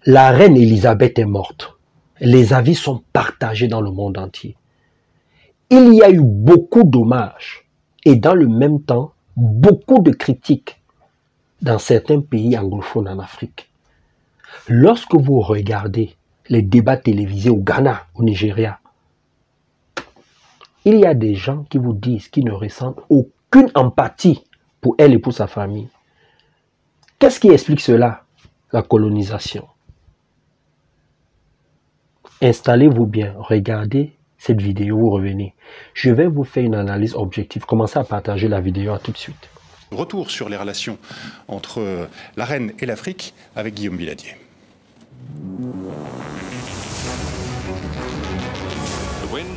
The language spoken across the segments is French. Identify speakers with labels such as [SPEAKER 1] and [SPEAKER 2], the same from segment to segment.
[SPEAKER 1] La reine Elisabeth est morte. Les avis sont partagés dans le monde entier. Il y a eu beaucoup d'hommages et dans le même temps, beaucoup de critiques dans certains pays anglophones en Afrique. Lorsque vous regardez les débats télévisés au Ghana, au Nigeria, il y a des gens qui vous disent qu'ils ne ressentent aucune empathie pour elle et pour sa famille. Qu'est-ce qui explique cela? La colonisation. Installez-vous bien, regardez cette vidéo, vous revenez. Je vais vous faire une analyse objective. Commencez à partager la vidéo, à tout de suite.
[SPEAKER 2] Retour sur les relations entre la reine et l'Afrique avec Guillaume Biladier.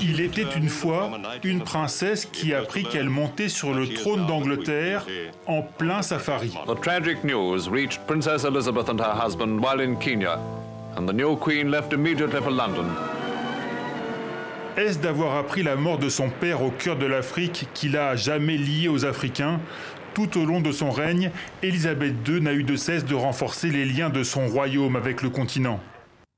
[SPEAKER 3] Il était une fois une princesse qui apprit qu'elle montait sur le trône d'Angleterre en plein safari.
[SPEAKER 4] The tragic news reached Princess Elizabeth and her husband while in Kenya, and the new queen left immediately for London.
[SPEAKER 3] Est-ce d'avoir appris la mort de son père au cœur de l'Afrique qui l'a à jamais lié aux Africains? Tout au long de son règne, Élisabeth II n'a eu de cesse de renforcer les liens de son royaume avec le continent.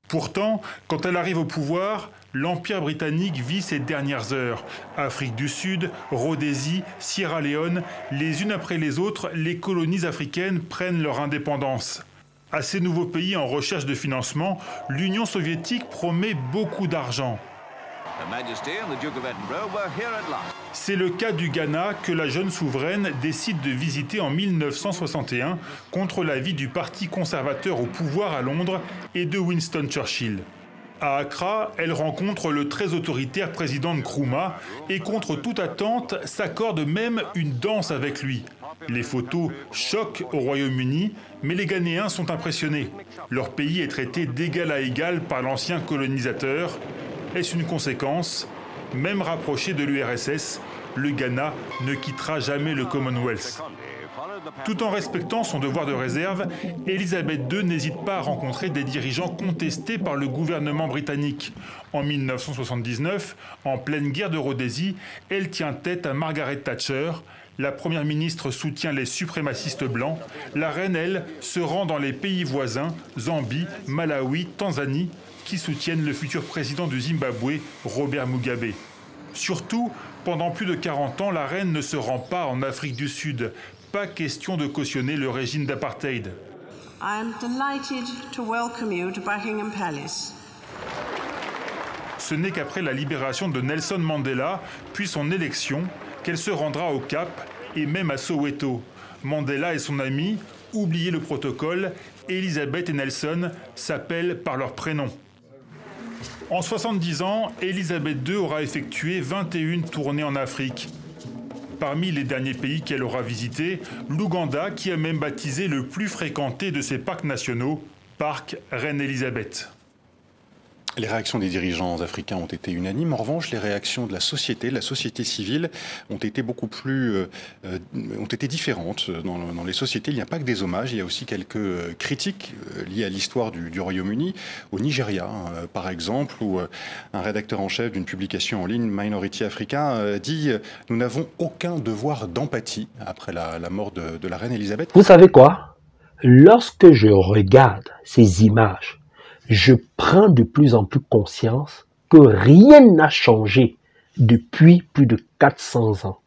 [SPEAKER 3] Pourtant, quand elle arrive au pouvoir, l'Empire britannique vit ses dernières heures. Afrique du Sud, Rhodésie, Sierra Leone, les unes après les autres, les colonies africaines prennent leur indépendance. À ces nouveaux pays en recherche de financement, l'Union soviétique promet beaucoup d'argent. C'est le cas du Ghana que la jeune souveraine décide de visiter en 1961 contre l'avis du parti conservateur au pouvoir à Londres et de Winston Churchill. À Accra, elle rencontre le très autoritaire président Nkrumah et contre toute attente s'accorde même une danse avec lui. Les photos choquent au Royaume-Uni, mais les Ghanéens sont impressionnés. Leur pays est traité d'égal à égal par l'ancien colonisateur. Est-ce une conséquence? Même rapproché de l'URSS, le Ghana ne quittera jamais le Commonwealth. Tout en respectant son devoir de réserve, Élisabeth II n'hésite pas à rencontrer des dirigeants contestés par le gouvernement britannique. En 1979, en pleine guerre de Rhodésie, elle tient tête à Margaret Thatcher. La première ministre soutient les suprémacistes blancs. La reine, elle, se rend dans les pays voisins, Zambie, Malawi, Tanzanie, qui soutiennent le futur président du Zimbabwe, Robert Mugabe. Surtout, pendant plus de 40 ans, la reine ne se rend pas en Afrique du Sud. Pas question de cautionner le régime d'apartheid.
[SPEAKER 5] I am delighted to welcome you to Buckingham Palace.
[SPEAKER 3] Ce n'est qu'après la libération de Nelson Mandela, puis son élection, qu'elle se rendra au Cap et même à Soweto. Mandela et son ami, oubliez le protocole, Elisabeth et Nelson s'appellent par leur prénom. En 70 ans, Élisabeth II aura effectué 21 tournées en Afrique. Parmi les derniers pays qu'elle aura visités, l'Ouganda qui a même baptisé le plus fréquenté de ses parcs nationaux, Parc Reine Elisabeth.
[SPEAKER 2] Les réactions des dirigeants africains ont été unanimes. En revanche, les réactions de la société civile, ont été beaucoup plus, ont été différentes. Dans les sociétés, il n'y a pas que des hommages, il y a aussi quelques critiques liées à l'histoire du Royaume-Uni. Au Nigeria, par exemple, où un rédacteur en chef d'une publication en ligne, Minority Africa, dit « Nous n'avons aucun devoir d'empathie après la mort de la reine Elisabeth ».
[SPEAKER 1] Vous savez quoi? Lorsque je regarde ces images, je prends de plus en plus conscience que rien n'a changé depuis plus de 400 ans.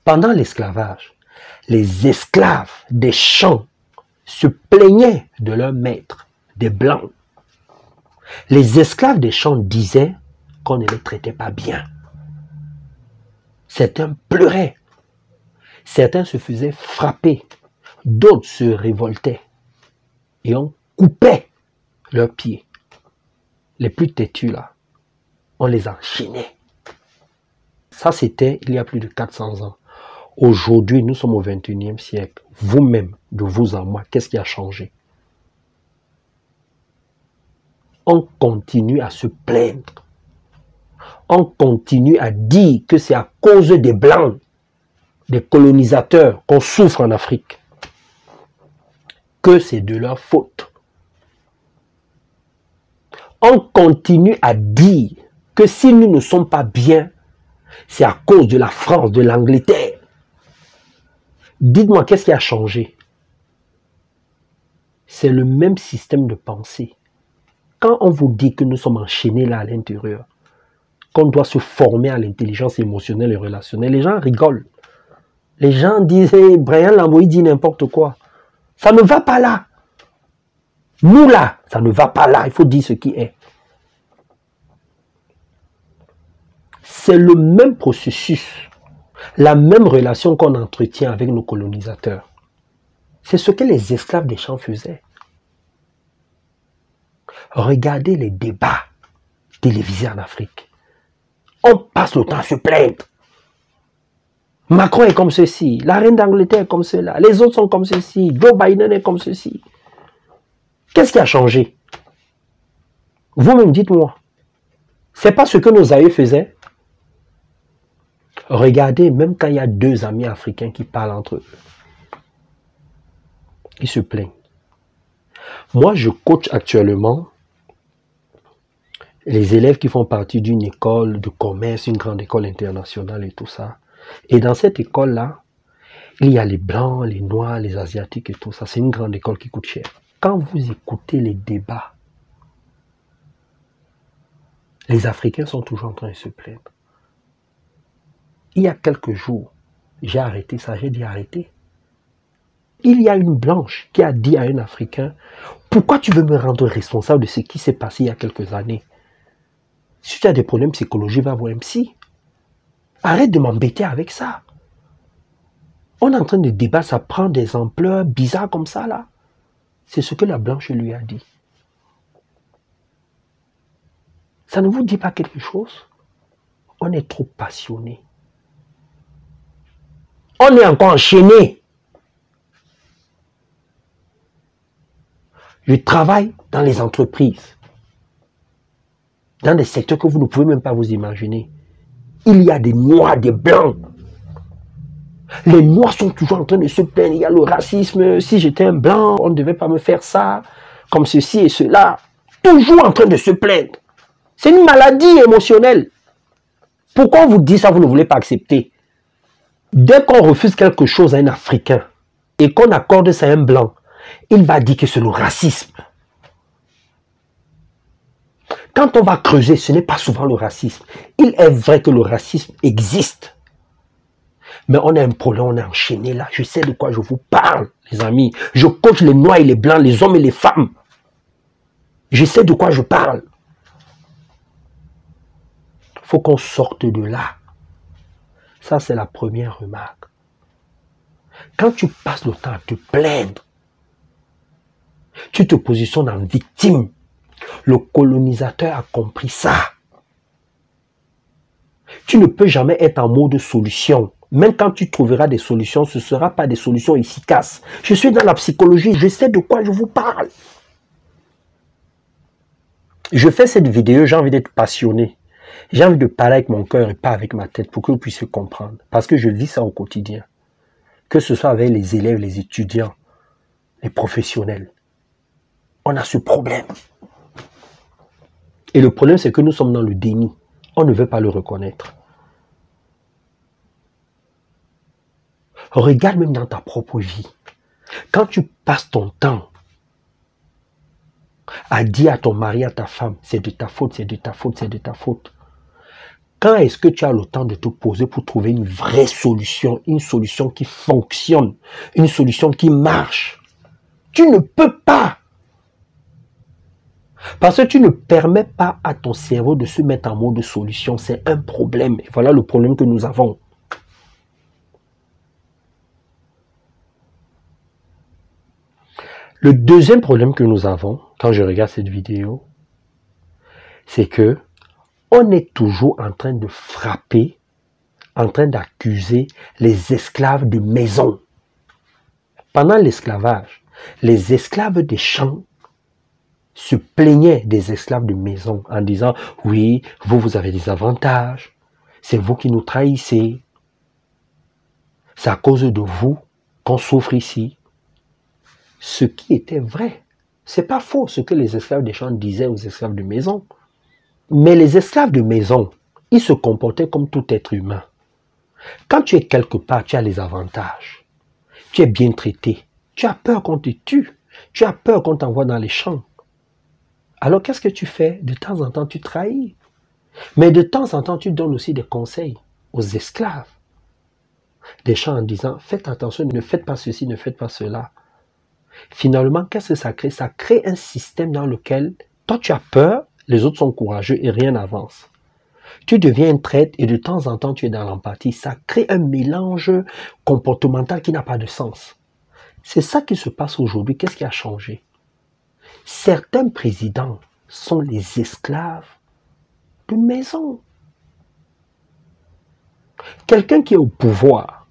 [SPEAKER 1] Pendant l'esclavage, les esclaves des champs se plaignaient de leurs maîtres, des Blancs. Les esclaves des champs disaient qu'on ne les traitait pas bien. Certains pleuraient, certains se faisaient frapper, d'autres se révoltaient et on coupait leurs pieds. Les plus têtus là, on les enchaînait. Ça c'était il y a plus de 400 ans. Aujourd'hui, nous sommes au 21e siècle. Vous-même, de vous à moi, qu'est-ce qui a changé? On continue à se plaindre. On continue à dire que c'est à cause des Blancs, des colonisateurs, qu'on souffre en Afrique. Que c'est de leur faute. On continue à dire que si nous ne sommes pas bien, c'est à cause de la France, de l'Angleterre. Dites-moi, qu'est-ce qui a changé? C'est le même système de pensée. Quand on vous dit que nous sommes enchaînés là à l'intérieur, qu'on doit se former à l'intelligence émotionnelle et relationnelle, les gens rigolent. Les gens disent, hey, Brian Lamboy dit n'importe quoi. Ça ne va pas là. Nous là, ça ne va pas là. Il faut dire ce qui est. C'est le même processus, la même relation qu'on entretient avec nos colonisateurs. C'est ce que les esclaves des champs faisaient. Regardez les débats télévisés en Afrique. On passe le temps à se plaindre. Macron est comme ceci, la reine d'Angleterre est comme cela, les autres sont comme ceci, Joe Biden est comme ceci. Qu'est-ce qui a changé? Vous-même dites-moi. C'est pas ce que nos aïeux faisaient? Regardez, même quand il y a deux amis africains qui parlent entre eux, ils se plaignent. Moi, je coach actuellement les élèves qui font partie d'une école de commerce, une grande école internationale et tout ça. Et dans cette école-là, il y a les blancs, les noirs, les asiatiques et tout ça. C'est une grande école qui coûte cher. Quand vous écoutez les débats, les Africains sont toujours en train de se plaindre. Il y a quelques jours, j'ai arrêté ça, j'ai dit arrêtez. Il y a une blanche qui a dit à un Africain, pourquoi tu veux me rendre responsable de ce qui s'est passé il y a quelques années? Si tu as des problèmes psychologiques, va voir un psy. Arrête de m'embêter avec ça. On est en train de débattre, ça prend des ampleurs bizarres comme ça là. C'est ce que la blanche lui a dit. Ça ne vous dit pas quelque chose? On est trop passionné. On est encore enchaîné. Je travaille dans les entreprises, dans des secteurs que vous ne pouvez même pas vous imaginer. Il y a des noirs, des blancs. Les noirs sont toujours en train de se plaindre. Il y a le racisme. Si j'étais un blanc, on ne devait pas me faire ça, comme ceci et cela. Toujours en train de se plaindre. C'est une maladie émotionnelle. Pourquoi on vous dit ça, vous ne voulez pas accepter? Dès qu'on refuse quelque chose à un Africain et qu'on accorde ça à un blanc, il va dire que c'est le racisme. Quand on va creuser, ce n'est pas souvent le racisme. Il est vrai que le racisme existe. Mais on a un problème, on est enchaîné là. Je sais de quoi je vous parle, les amis. Je coach les noirs et les blancs, les hommes et les femmes. Je sais de quoi je parle. Il faut qu'on sorte de là. Ça, c'est la première remarque. Quand tu passes le temps à te plaindre, tu te positionnes en victime. Le colonisateur a compris ça. Tu ne peux jamais être en mode solution. Même quand tu trouveras des solutions, ce ne sera pas des solutions efficaces. Je suis dans la psychologie, je sais de quoi je vous parle. Je fais cette vidéo, j'ai envie d'être passionné. J'ai envie de parler avec mon cœur et pas avec ma tête pour que vous puissiez comprendre. Parce que je vis ça au quotidien. Que ce soit avec les élèves, les étudiants, les professionnels. On a ce problème. Et le problème, c'est que nous sommes dans le déni. On ne veut pas le reconnaître. Regarde même dans ta propre vie. Quand tu passes ton temps à dire à ton mari, à ta femme, c'est de ta faute, c'est de ta faute, c'est de ta faute. Quand est-ce que tu as le temps de te poser pour trouver une vraie solution, une solution qui fonctionne, une solution qui marche? Tu ne peux pas. Parce que tu ne permets pas à ton cerveau de se mettre en mode solution. C'est un problème. Et voilà le problème que nous avons. Le deuxième problème que nous avons, quand je regarde cette vidéo, c'est que on est toujours en train de frapper, en train d'accuser les esclaves de maison. Pendant l'esclavage, les esclaves des champs se plaignaient des esclaves de maison en disant « Oui, vous avez des avantages, c'est vous qui nous trahissez, c'est à cause de vous qu'on souffre ici. » Ce qui était vrai, c'est pas faux ce que les esclaves des champs disaient aux esclaves de maison. Mais les esclaves de maison, ils se comportaient comme tout être humain. Quand tu es quelque part, tu as les avantages. Tu es bien traité. Tu as peur qu'on te tue. Tu as peur qu'on t'envoie dans les champs. Alors qu'est-ce que tu fais? De temps en temps, tu trahis. Mais de temps en temps, tu donnes aussi des conseils aux esclaves. Des gens en disant, faites attention, ne faites pas ceci, ne faites pas cela. Finalement, qu'est-ce que ça crée? Ça crée un système dans lequel toi tu as peur, les autres sont courageux et rien n'avance. Tu deviens un traître et de temps en temps tu es dans l'empathie. Ça crée un mélange comportemental qui n'a pas de sens. C'est ça qui se passe aujourd'hui. Qu'est-ce qui a changé? Certains présidents sont les esclaves de maison. Quelqu'un qui est au pouvoir,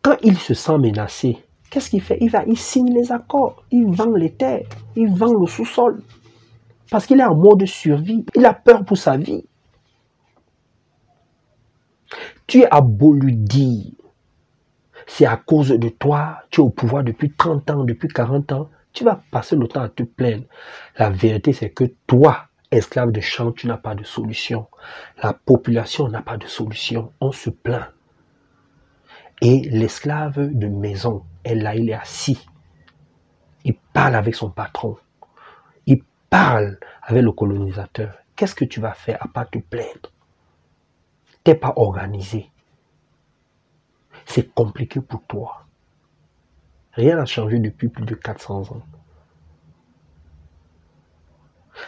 [SPEAKER 1] quand il se sent menacé, qu'est-ce qu'il fait? Il signe les accords, il vend les terres, il vend le sous-sol. Parce qu'il est en mode survie, il a peur pour sa vie. Tu as beau lui dire, c'est à cause de toi, tu es au pouvoir depuis 30 ans, depuis 40 ans, tu vas passer le temps à te plaindre. La vérité, c'est que toi, esclave de champ, tu n'as pas de solution. La population n'a pas de solution. On se plaint. Et l'esclave de maison est là, il est assis. Il parle avec son patron. Il parle avec le colonisateur. Qu'est-ce que tu vas faire à part te plaindre? Tu n'es pas organisé. C'est compliqué pour toi. Rien n'a changé depuis plus de 400 ans.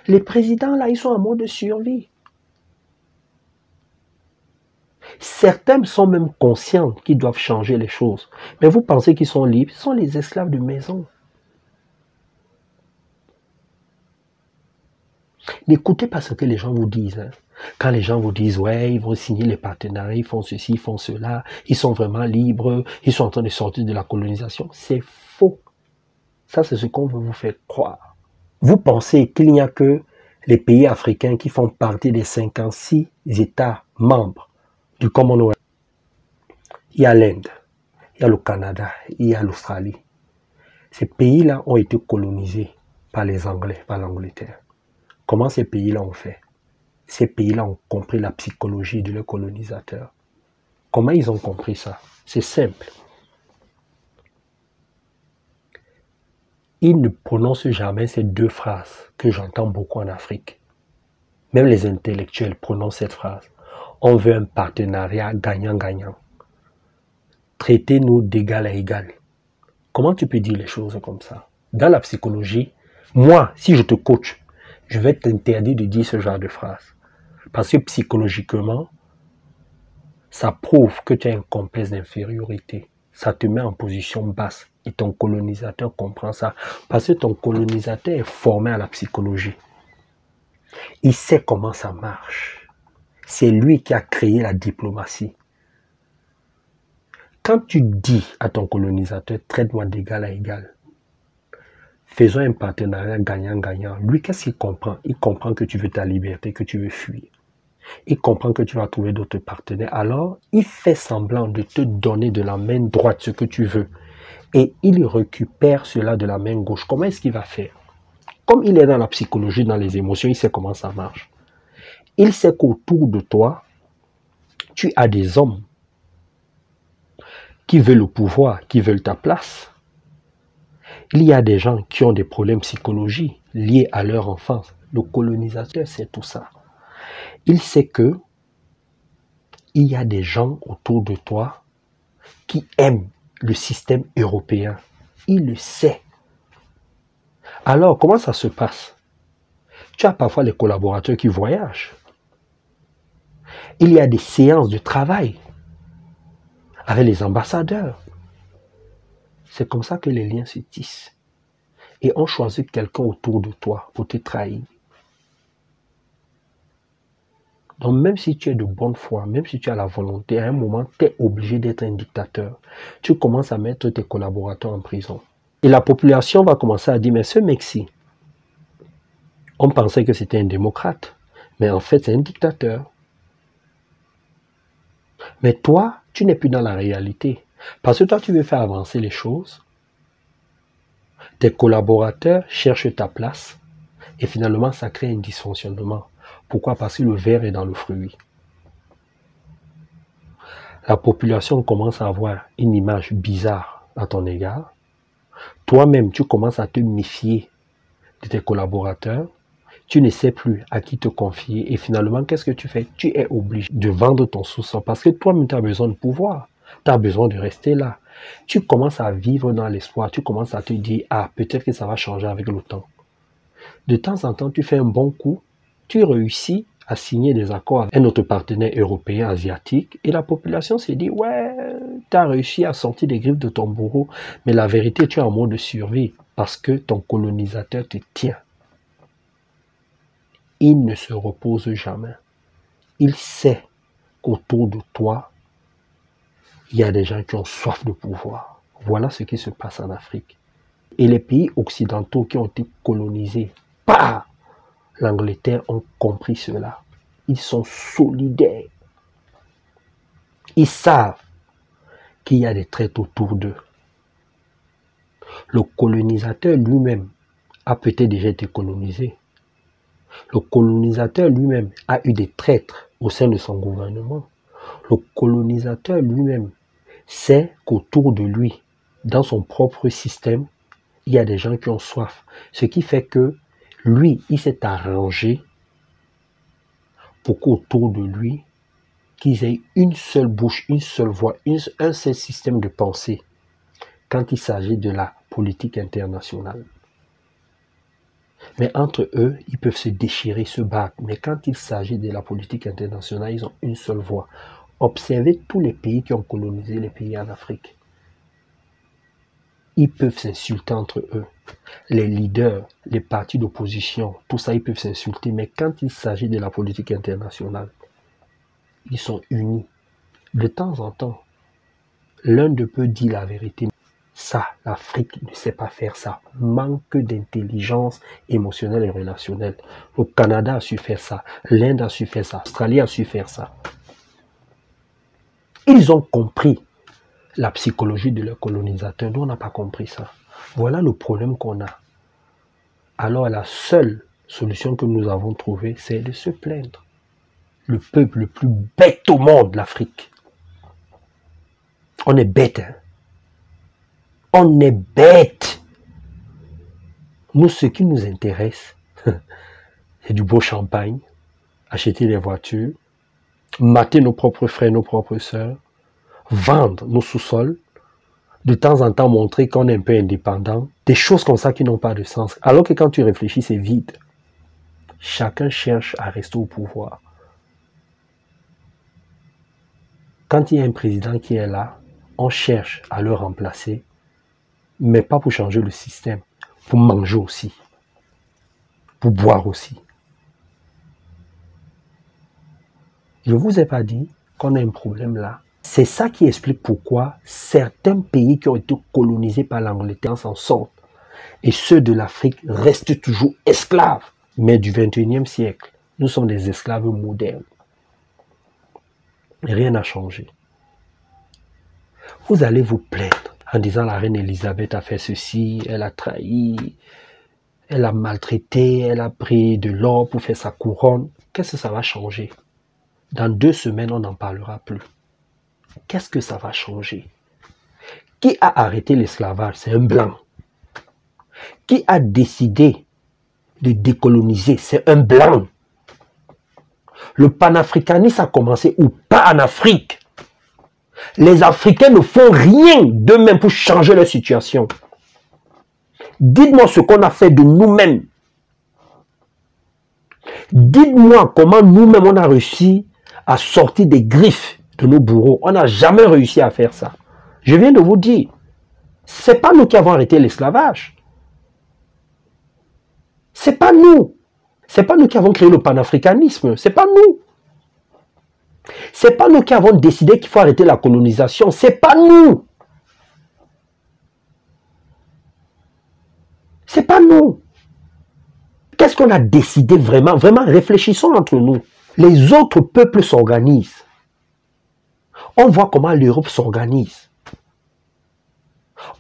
[SPEAKER 1] Les présidents, là, ils sont en mode survie. Certains sont même conscients qu'ils doivent changer les choses. Mais vous pensez qu'ils sont libres? Ce sont les esclaves de maison. N'écoutez pas ce que les gens vous disent. Hein. Quand les gens vous disent, ouais, ils vont signer les partenariats, ils font ceci, ils font cela, ils sont vraiment libres, ils sont en train de sortir de la colonisation, c'est faux. Ça, c'est ce qu'on veut vous faire croire. Vous pensez qu'il n'y a que les pays africains qui font partie des 56 États membres du Commonwealth. Il y a l'Inde, il y a le Canada, il y a l'Australie. Ces pays-là ont été colonisés par les Anglais, par l'Angleterre. Comment ces pays-là ont fait? Ces pays-là ont compris la psychologie de leurs colonisateurs. Comment ils ont compris ça? C'est simple. Ils ne prononcent jamais ces deux phrases que j'entends beaucoup en Afrique. Même les intellectuels prononcent cette phrase. On veut un partenariat gagnant-gagnant. Traitez-nous d'égal à égal. Comment tu peux dire les choses comme ça? Dans la psychologie, moi, si je te coach, je vais t'interdire de dire ce genre de phrase. Parce que psychologiquement, ça prouve que tu as un complexe d'infériorité. Ça te met en position basse. Et ton colonisateur comprend ça. Parce que ton colonisateur est formé à la psychologie. Il sait comment ça marche. C'est lui qui a créé la diplomatie. Quand tu dis à ton colonisateur, traite-moi d'égal à égal, faisons un partenariat gagnant-gagnant, lui, qu'est-ce qu'il comprend? Il comprend que tu veux ta liberté, que tu veux fuir. Il comprend que tu vas trouver d'autres partenaires. Alors, il fait semblant de te donner de la main droite ce que tu veux. Et il récupère cela de la main gauche. Comment est-ce qu'il va faire? Comme il est dans la psychologie, dans les émotions, il sait comment ça marche. Il sait qu'autour de toi, tu as des hommes qui veulent le pouvoir, qui veulent ta place. Il y a des gens qui ont des problèmes psychologiques liés à leur enfance. Le colonisateur sait tout ça. Il sait que il y a des gens autour de toi qui aiment le système européen. Il le sait. Alors, comment ça se passe? Tu as parfois les collaborateurs qui voyagent. Il y a des séances de travail avec les ambassadeurs. C'est comme ça que les liens se tissent. Et on choisit quelqu'un autour de toi pour te trahir. Donc même si tu es de bonne foi, même si tu as la volonté, à un moment, tu es obligé d'être un dictateur. Tu commences à mettre tes collaborateurs en prison. Et la population va commencer à dire, mais ce mec-ci, on pensait que c'était un démocrate, mais en fait c'est un dictateur. Mais toi, tu n'es plus dans la réalité. Parce que toi, tu veux faire avancer les choses. Tes collaborateurs cherchent ta place. Et finalement, ça crée un dysfonctionnement. Pourquoi? Parce que le ver est dans le fruit. La population commence à avoir une image bizarre à ton égard. Toi-même, tu commences à te méfier de tes collaborateurs. Tu ne sais plus à qui te confier. Et finalement, qu'est-ce que tu fais? Tu es obligé de vendre ton sous-sol parce que toi-même, tu as besoin de pouvoir. Tu as besoin de rester là. Tu commences à vivre dans l'espoir. Tu commences à te dire, ah, peut-être que ça va changer avec le temps. De temps en temps, tu fais un bon coup. Tu réussis à signer des accords avec un autre partenaire européen, asiatique. Et la population se dit, ouais, tu as réussi à sortir des griffes de ton bourreau. Mais la vérité, tu es en mode de survie parce que ton colonisateur te tient. Il ne se repose jamais. Il sait qu'autour de toi, il y a des gens qui ont soif de pouvoir. Voilà ce qui se passe en Afrique. Et les pays occidentaux qui ont été colonisés par l'Angleterre ont compris cela. Ils sont solidaires. Ils savent qu'il y a des traites autour d'eux. Le colonisateur lui-même a peut-être déjà été colonisé. Le colonisateur lui-même a eu des traîtres au sein de son gouvernement. Le colonisateur lui-même sait qu'autour de lui, dans son propre système, il y a des gens qui ont soif. Ce qui fait que lui, il s'est arrangé pour qu'autour de lui, qu'ils aient une seule bouche, une seule voix, un seul système de pensée quand il s'agit de la politique internationale. Mais entre eux, ils peuvent se déchirer, se battre. Mais quand il s'agit de la politique internationale, ils ont une seule voix. Observez tous les pays qui ont colonisé les pays en Afrique. Ils peuvent s'insulter entre eux. Les leaders, les partis d'opposition, tout ça, ils peuvent s'insulter. Mais quand il s'agit de la politique internationale, ils sont unis. De temps en temps, l'un d'eux peut dire la vérité. Ça, l'Afrique ne sait pas faire ça. Manque d'intelligence émotionnelle et relationnelle. Le Canada a su faire ça. L'Inde a su faire ça. L'Australie a su faire ça. Ils ont compris la psychologie de leurs colonisateurs. Nous, on n'a pas compris ça. Voilà le problème qu'on a. Alors, la seule solution que nous avons trouvée, c'est de se plaindre. Le peuple le plus bête au monde, l'Afrique. On est bête, hein? On est bête. Nous, ce qui nous intéresse, c'est du beau champagne, acheter des voitures, mater nos propres frères, nos propres sœurs, vendre nos sous-sols, de temps en temps montrer qu'on est un peu indépendant, des choses comme ça qui n'ont pas de sens. Alors que quand tu réfléchis, c'est vide. Chacun cherche à rester au pouvoir. Quand il y a un président qui est là, on cherche à le remplacer, mais pas pour changer le système, pour manger aussi, pour boire aussi. Je ne vous ai pas dit qu'on a un problème là. C'est ça qui explique pourquoi certains pays qui ont été colonisés par l'Angleterre s'en sortent. Et ceux de l'Afrique restent toujours esclaves. Mais du 21e siècle, nous sommes des esclaves modernes. Rien n'a changé. Vous allez vous plaindre en disant la reine Elisabeth a fait ceci, elle a trahi, elle a maltraité, elle a pris de l'or pour faire sa couronne. Qu'est-ce que ça va changer? Dans 2 semaines, on n'en parlera plus. Qu'est-ce que ça va changer? Qui a arrêté l'esclavage? C'est un blanc. Qui a décidé de décoloniser? C'est un blanc. Le panafricanisme a commencé ou pas en Afrique. Les Africains ne font rien d'eux-mêmes pour changer leur situation. Dites-moi ce qu'on a fait de nous-mêmes. Dites-moi comment nous-mêmes on a réussi à sortir des griffes de nos bourreaux. On n'a jamais réussi à faire ça. Je viens de vous dire, ce n'est pas nous qui avons arrêté l'esclavage. Ce n'est pas nous. Ce n'est pas nous qui avons créé le panafricanisme. Ce n'est pas nous. Ce n'est pas nous qui avons décidé qu'il faut arrêter la colonisation. Ce n'est pas nous. Ce n'est pas nous. Qu'est-ce qu'on a décidé vraiment? Vraiment, réfléchissons entre nous. Les autres peuples s'organisent. On voit comment l'Europe s'organise.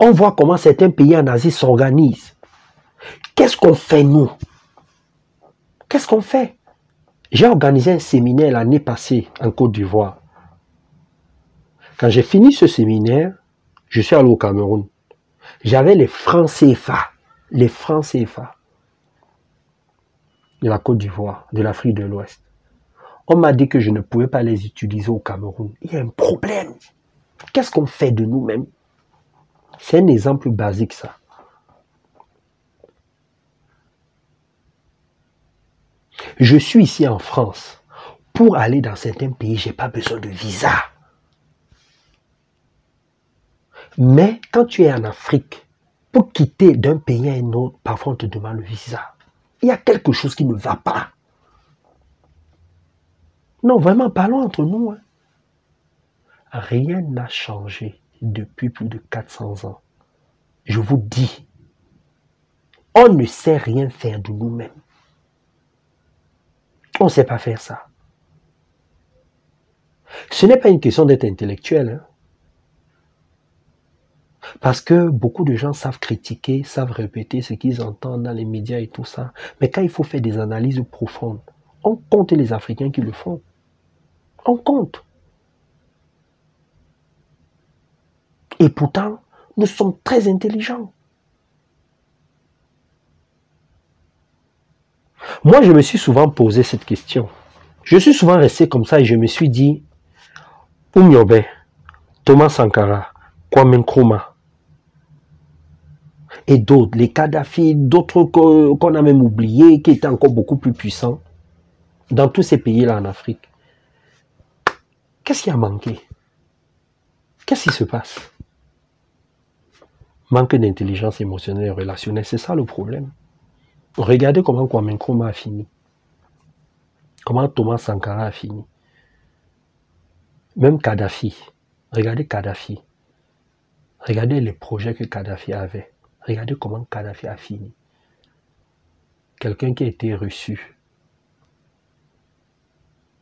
[SPEAKER 1] On voit comment certains pays en Asie s'organisent. Qu'est-ce qu'on fait, nous? Qu'est-ce qu'on fait? J'ai organisé un séminaire l'année passée en Côte d'Ivoire. Quand j'ai fini ce séminaire, je suis allé au Cameroun. J'avais les francs CFA. Les francs CFA. De la Côte d'Ivoire, de l'Afrique de l'Ouest. On m'a dit que je ne pouvais pas les utiliser au Cameroun. Il y a un problème. Qu'est-ce qu'on fait de nous-mêmes? C'est un exemple basique, ça. Je suis ici en France. Pour aller dans certains pays, je n'ai pas besoin de visa. Mais quand tu es en Afrique, pour quitter d'un pays à un autre, parfois on te demande le visa. Il y a quelque chose qui ne va pas. Non, vraiment, parlons entre nous. Hein. Rien n'a changé depuis plus de 400 ans. Je vous dis, on ne sait rien faire de nous-mêmes. On ne sait pas faire ça. Ce n'est pas une question d'être intellectuel. Hein. Parce que beaucoup de gens savent critiquer, savent répéter ce qu'ils entendent dans les médias et tout ça. Mais quand il faut faire des analyses profondes, on compte les Africains qui le font. On compte. Et pourtant, nous sommes très intelligents. Moi, je me suis souvent posé cette question. Je suis souvent resté comme ça et je me suis dit, Oumyobe, Thomas Sankara, Kwame Nkrumah et d'autres, les Kadhafi, d'autres qu'on a même oubliés, qui étaient encore beaucoup plus puissants, dans tous ces pays-là en Afrique. Qu'est-ce qui a manqué? Qu'est-ce qui se passe? Manque d'intelligence émotionnelle et relationnelle, c'est ça le problème. Regardez comment Kwame Nkrumah a fini. Comment Thomas Sankara a fini. Même Kadhafi. Regardez Kadhafi. Regardez les projets que Kadhafi avait. Regardez comment Kadhafi a fini. Quelqu'un qui a été reçu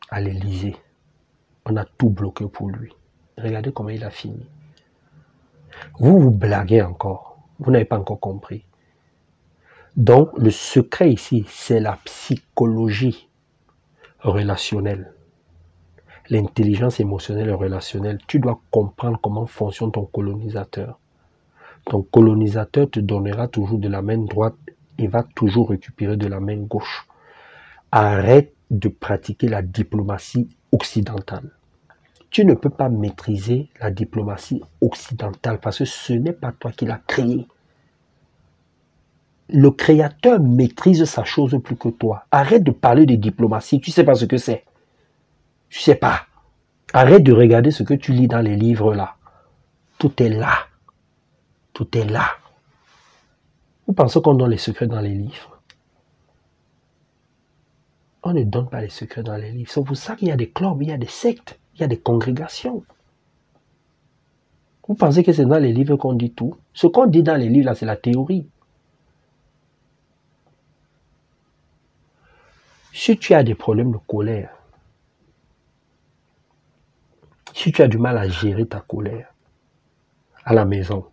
[SPEAKER 1] à l'Élysée. On a tout bloqué pour lui. Regardez comment il a fini. Vous vous blaguez encore. Vous n'avez pas encore compris. Donc, le secret ici, c'est la psychologie relationnelle. L'intelligence émotionnelle et relationnelle. Tu dois comprendre comment fonctionne ton colonisateur. Ton colonisateur te donnera toujours de la main droite et va toujours récupérer de la main gauche. Arrête de pratiquer la diplomatie occidentale. Tu ne peux pas maîtriser la diplomatie occidentale parce que ce n'est pas toi qui l'as créée. Le créateur maîtrise sa chose plus que toi. Arrête de parler de diplomatie, tu ne sais pas ce que c'est. Tu ne sais pas. Arrête de regarder ce que tu lis dans les livres là. Tout est là. Tout est là. Vous pensez qu'on donne les secrets dans les livres? On ne donne pas les secrets dans les livres. C'est pour ça qu'il y a des clubs, il y a des sectes, il y a des congrégations. Vous pensez que c'est dans les livres qu'on dit tout? Ce qu'on dit dans les livres là, c'est la théorie. Si tu as des problèmes de colère, si tu as du mal à gérer ta colère à la maison,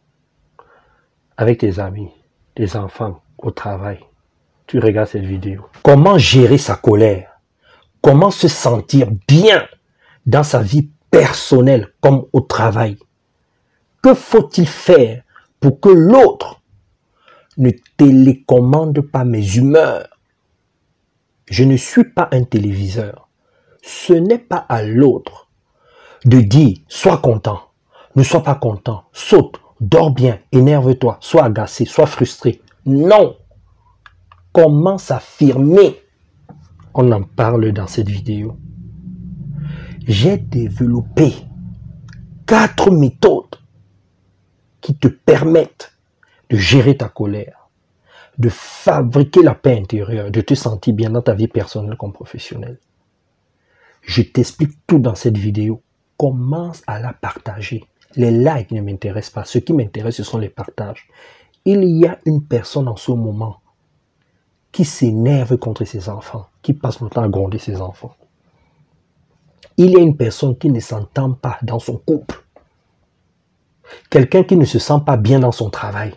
[SPEAKER 1] avec tes amis, tes enfants, au travail, tu regardes cette vidéo. Comment gérer sa colère? Comment se sentir bien dans sa vie personnelle comme au travail? Que faut-il faire pour que l'autre ne télécommande pas mes humeurs? Je ne suis pas un téléviseur. Ce n'est pas à l'autre de dire « sois content », ne sois pas content, saute, dors bien, énerve-toi, sois agacé, sois frustré. Non! Comment s'affirmer? On en parle dans cette vidéo. J'ai développé 4 méthodes qui te permettent de gérer ta colère, de fabriquer la paix intérieure, de te sentir bien dans ta vie personnelle comme professionnelle. Je t'explique tout dans cette vidéo. Commence à la partager. Les likes ne m'intéressent pas. Ce qui m'intéresse, ce sont les partages. Il y a une personne en ce moment qui s'énerve contre ses enfants, qui passe le temps à gronder ses enfants. Il y a une personne qui ne s'entend pas dans son couple. Quelqu'un qui ne se sent pas bien dans son travail.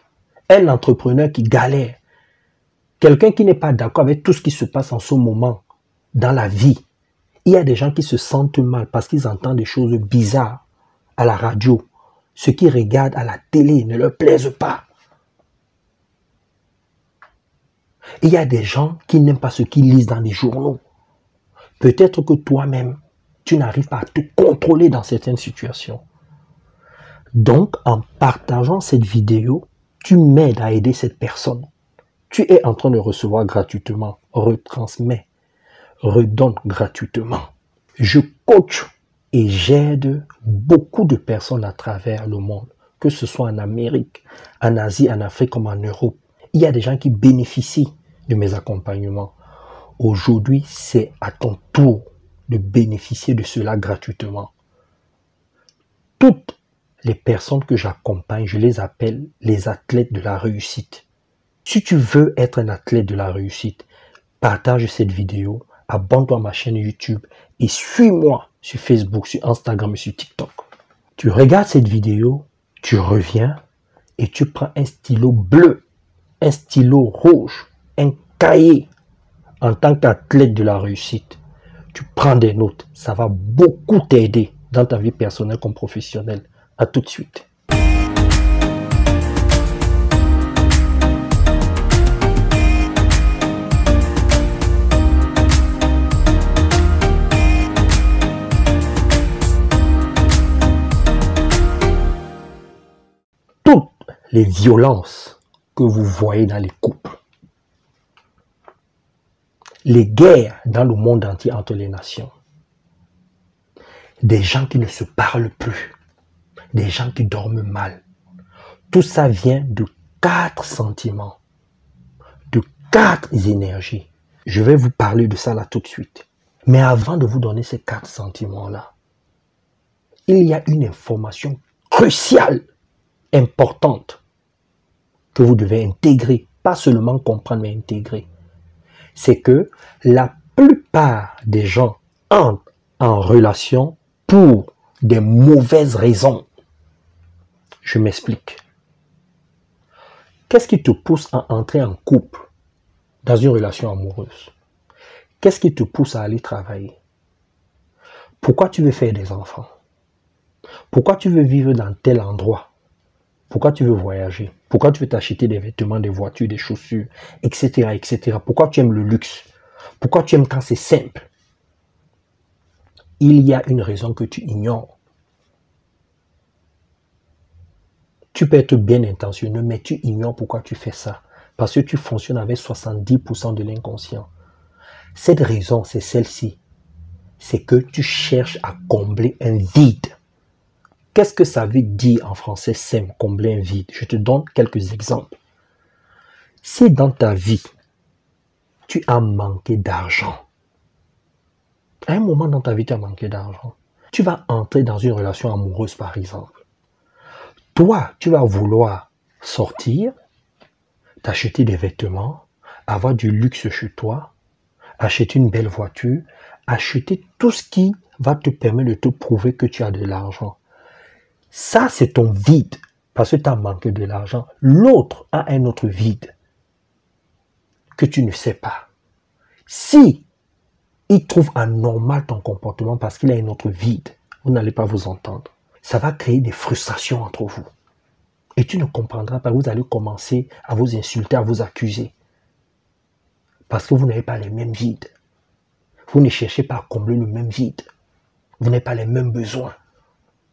[SPEAKER 1] Un entrepreneur qui galère. Quelqu'un qui n'est pas d'accord avec tout ce qui se passe en ce moment dans la vie. Il y a des gens qui se sentent mal parce qu'ils entendent des choses bizarres à la radio. Ce qu'ils regardent à la télé ne leur plaise pas. Et il y a des gens qui n'aiment pas ce qu'ils lisent dans les journaux. Peut-être que toi-même, tu n'arrives pas à te contrôler dans certaines situations. Donc, en partageant cette vidéo, tu m'aides à aider cette personne. Tu es en train de recevoir gratuitement, retransmets, redonne gratuitement. Je coach et j'aide beaucoup de personnes à travers le monde, que ce soit en Amérique, en Asie, en Afrique comme en Europe. Il y a des gens qui bénéficient de mes accompagnements. Aujourd'hui, c'est à ton tour de bénéficier de cela gratuitement. Toutes les personnes que j'accompagne, je les appelle les athlètes de la réussite. Si tu veux être un athlète de la réussite, partage cette vidéo, abonne-toi à ma chaîne YouTube et suis-moi sur Facebook, sur Instagram et sur TikTok. Tu regardes cette vidéo, tu reviens et tu prends un stylo bleu, un stylo rouge, un cahier en tant qu'athlète de la réussite. Tu prends des notes, ça va beaucoup t'aider dans ta vie personnelle comme professionnelle. À tout de suite. Toutes les violences que vous voyez dans les couples, les guerres dans le monde entier entre les nations, des gens qui ne se parlent plus, des gens qui dorment mal. Tout ça vient de 4 sentiments, de 4 énergies. Je vais vous parler de ça là tout de suite. Mais avant de vous donner ces 4 sentiments-là, il y a une information cruciale, importante, que vous devez intégrer. Pas seulement comprendre, mais intégrer. C'est que la plupart des gens entrent en relation pour des mauvaises raisons. Je m'explique. Qu'est-ce qui te pousse à entrer en couple dans une relation amoureuse? Qu'est-ce qui te pousse à aller travailler? Pourquoi tu veux faire des enfants? Pourquoi tu veux vivre dans tel endroit? Pourquoi tu veux voyager? Pourquoi tu veux t'acheter des vêtements, des voitures, des chaussures, etc., etc. Pourquoi tu aimes le luxe? Pourquoi tu aimes quand c'est simple? Il y a une raison que tu ignores. Tu peux être bien intentionné, mais tu ignores pourquoi tu fais ça. Parce que tu fonctionnes avec 70% de l'inconscient. Cette raison, c'est celle-ci. C'est que tu cherches à combler un vide. Qu'est-ce que ça veut dire en français simple, combler un vide? Je te donne quelques exemples. Si dans ta vie, tu as manqué d'argent, à un moment dans ta vie, tu as manqué d'argent, tu vas entrer dans une relation amoureuse par exemple. Toi, tu vas vouloir sortir, t'acheter des vêtements, avoir du luxe chez toi, acheter une belle voiture, acheter tout ce qui va te permettre de te prouver que tu as de l'argent. Ça, c'est ton vide, parce que tu as manqué de l'argent. L'autre a un autre vide que tu ne sais pas. Si il trouve anormal ton comportement parce qu'il a un autre vide, vous n'allez pas vous entendre. Ça va créer des frustrations entre vous. Et tu ne comprendras pas, vous allez commencer à vous insulter, à vous accuser. Parce que vous n'avez pas les mêmes vides. Vous ne cherchez pas à combler le même vide. Vous n'avez pas les mêmes besoins.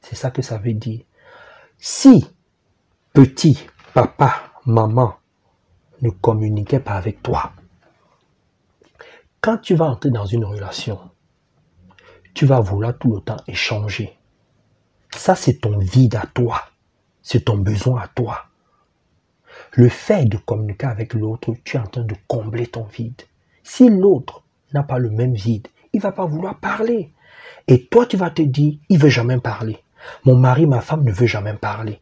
[SPEAKER 1] C'est ça que ça veut dire. Si petit, papa, maman ne communiquaient pas avec toi, quand tu vas entrer dans une relation, tu vas vouloir tout le temps échanger. Ça, c'est ton vide à toi. C'est ton besoin à toi. Le fait de communiquer avec l'autre, tu es en train de combler ton vide. Si l'autre n'a pas le même vide, il ne va pas vouloir parler. Et toi, tu vas te dire, il ne veut jamais parler. Mon mari, ma femme ne veut jamais parler.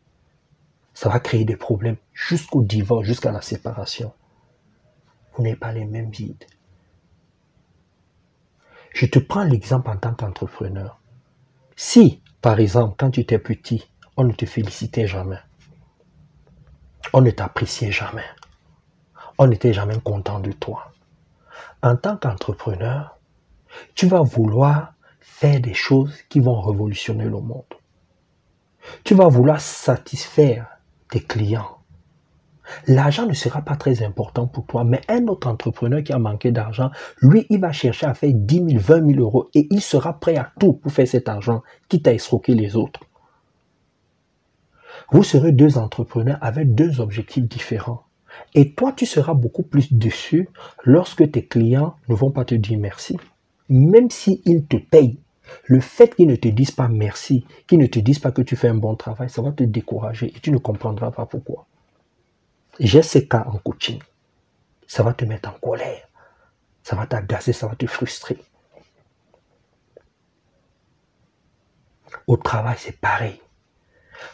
[SPEAKER 1] Ça va créer des problèmes jusqu'au divorce, jusqu'à la séparation. Vous n'avez pas les mêmes vides. Je te prends l'exemple en tant qu'entrepreneur. Si, par exemple, quand tu étais petit, on ne te félicitait jamais, on ne t'appréciait jamais, on n'était jamais content de toi. En tant qu'entrepreneur, tu vas vouloir faire des choses qui vont révolutionner le monde. Tu vas vouloir satisfaire tes clients. L'argent ne sera pas très important pour toi, mais un autre entrepreneur qui a manqué d'argent, lui, il va chercher à faire 10 000, 20 000 euros et il sera prêt à tout pour faire cet argent, quitte à escroquer les autres. Vous serez deux entrepreneurs avec deux objectifs différents. Et toi, tu seras beaucoup plus déçu lorsque tes clients ne vont pas te dire merci. Même s'ils te payent, le fait qu'ils ne te disent pas merci, qu'ils ne te disent pas que tu fais un bon travail, ça va te décourager et tu ne comprendras pas pourquoi. J'ai ces cas en coaching. Ça va te mettre en colère. Ça va t'agacer, ça va te frustrer. Au travail, c'est pareil.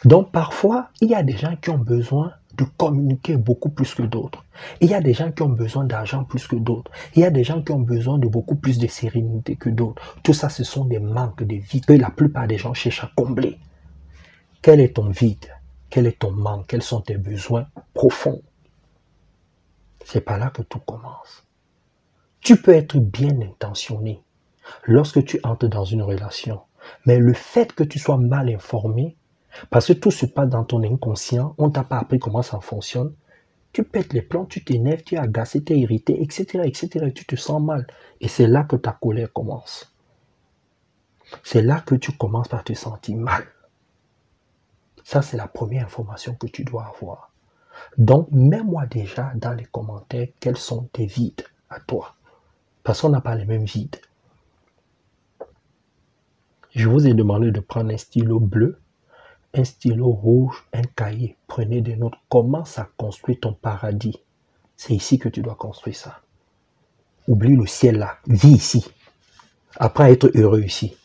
[SPEAKER 1] Donc parfois, il y a des gens qui ont besoin de communiquer beaucoup plus que d'autres. Il y a des gens qui ont besoin d'argent plus que d'autres. Il y a des gens qui ont besoin de beaucoup plus de sérénité que d'autres. Tout ça, ce sont des manques de vide que la plupart des gens cherchent à combler. Quel est ton vide? Quel est ton manque? Quels sont tes besoins profonds? C'est par là que tout commence. Tu peux être bien intentionné lorsque tu entres dans une relation. Mais le fait que tu sois mal informé, parce que tout se passe dans ton inconscient, on ne t'a pas appris comment ça fonctionne, tu pètes les plombs, tu t'énerves, tu es agacé, tu es irrité, etc., etc., et tu te sens mal. Et c'est là que ta colère commence. C'est là que tu commences par te sentir mal. Ça, c'est la première information que tu dois avoir. Donc, mets-moi déjà dans les commentaires quels sont tes vides à toi. Parce qu'on n'a pas les mêmes vides. Je vous ai demandé de prendre un stylo bleu, un stylo rouge, un cahier. Prenez des notes. Comment ça construit ton paradis? C'est ici que tu dois construire ça. Oublie le ciel là. Vis ici. Apprends à être heureux ici.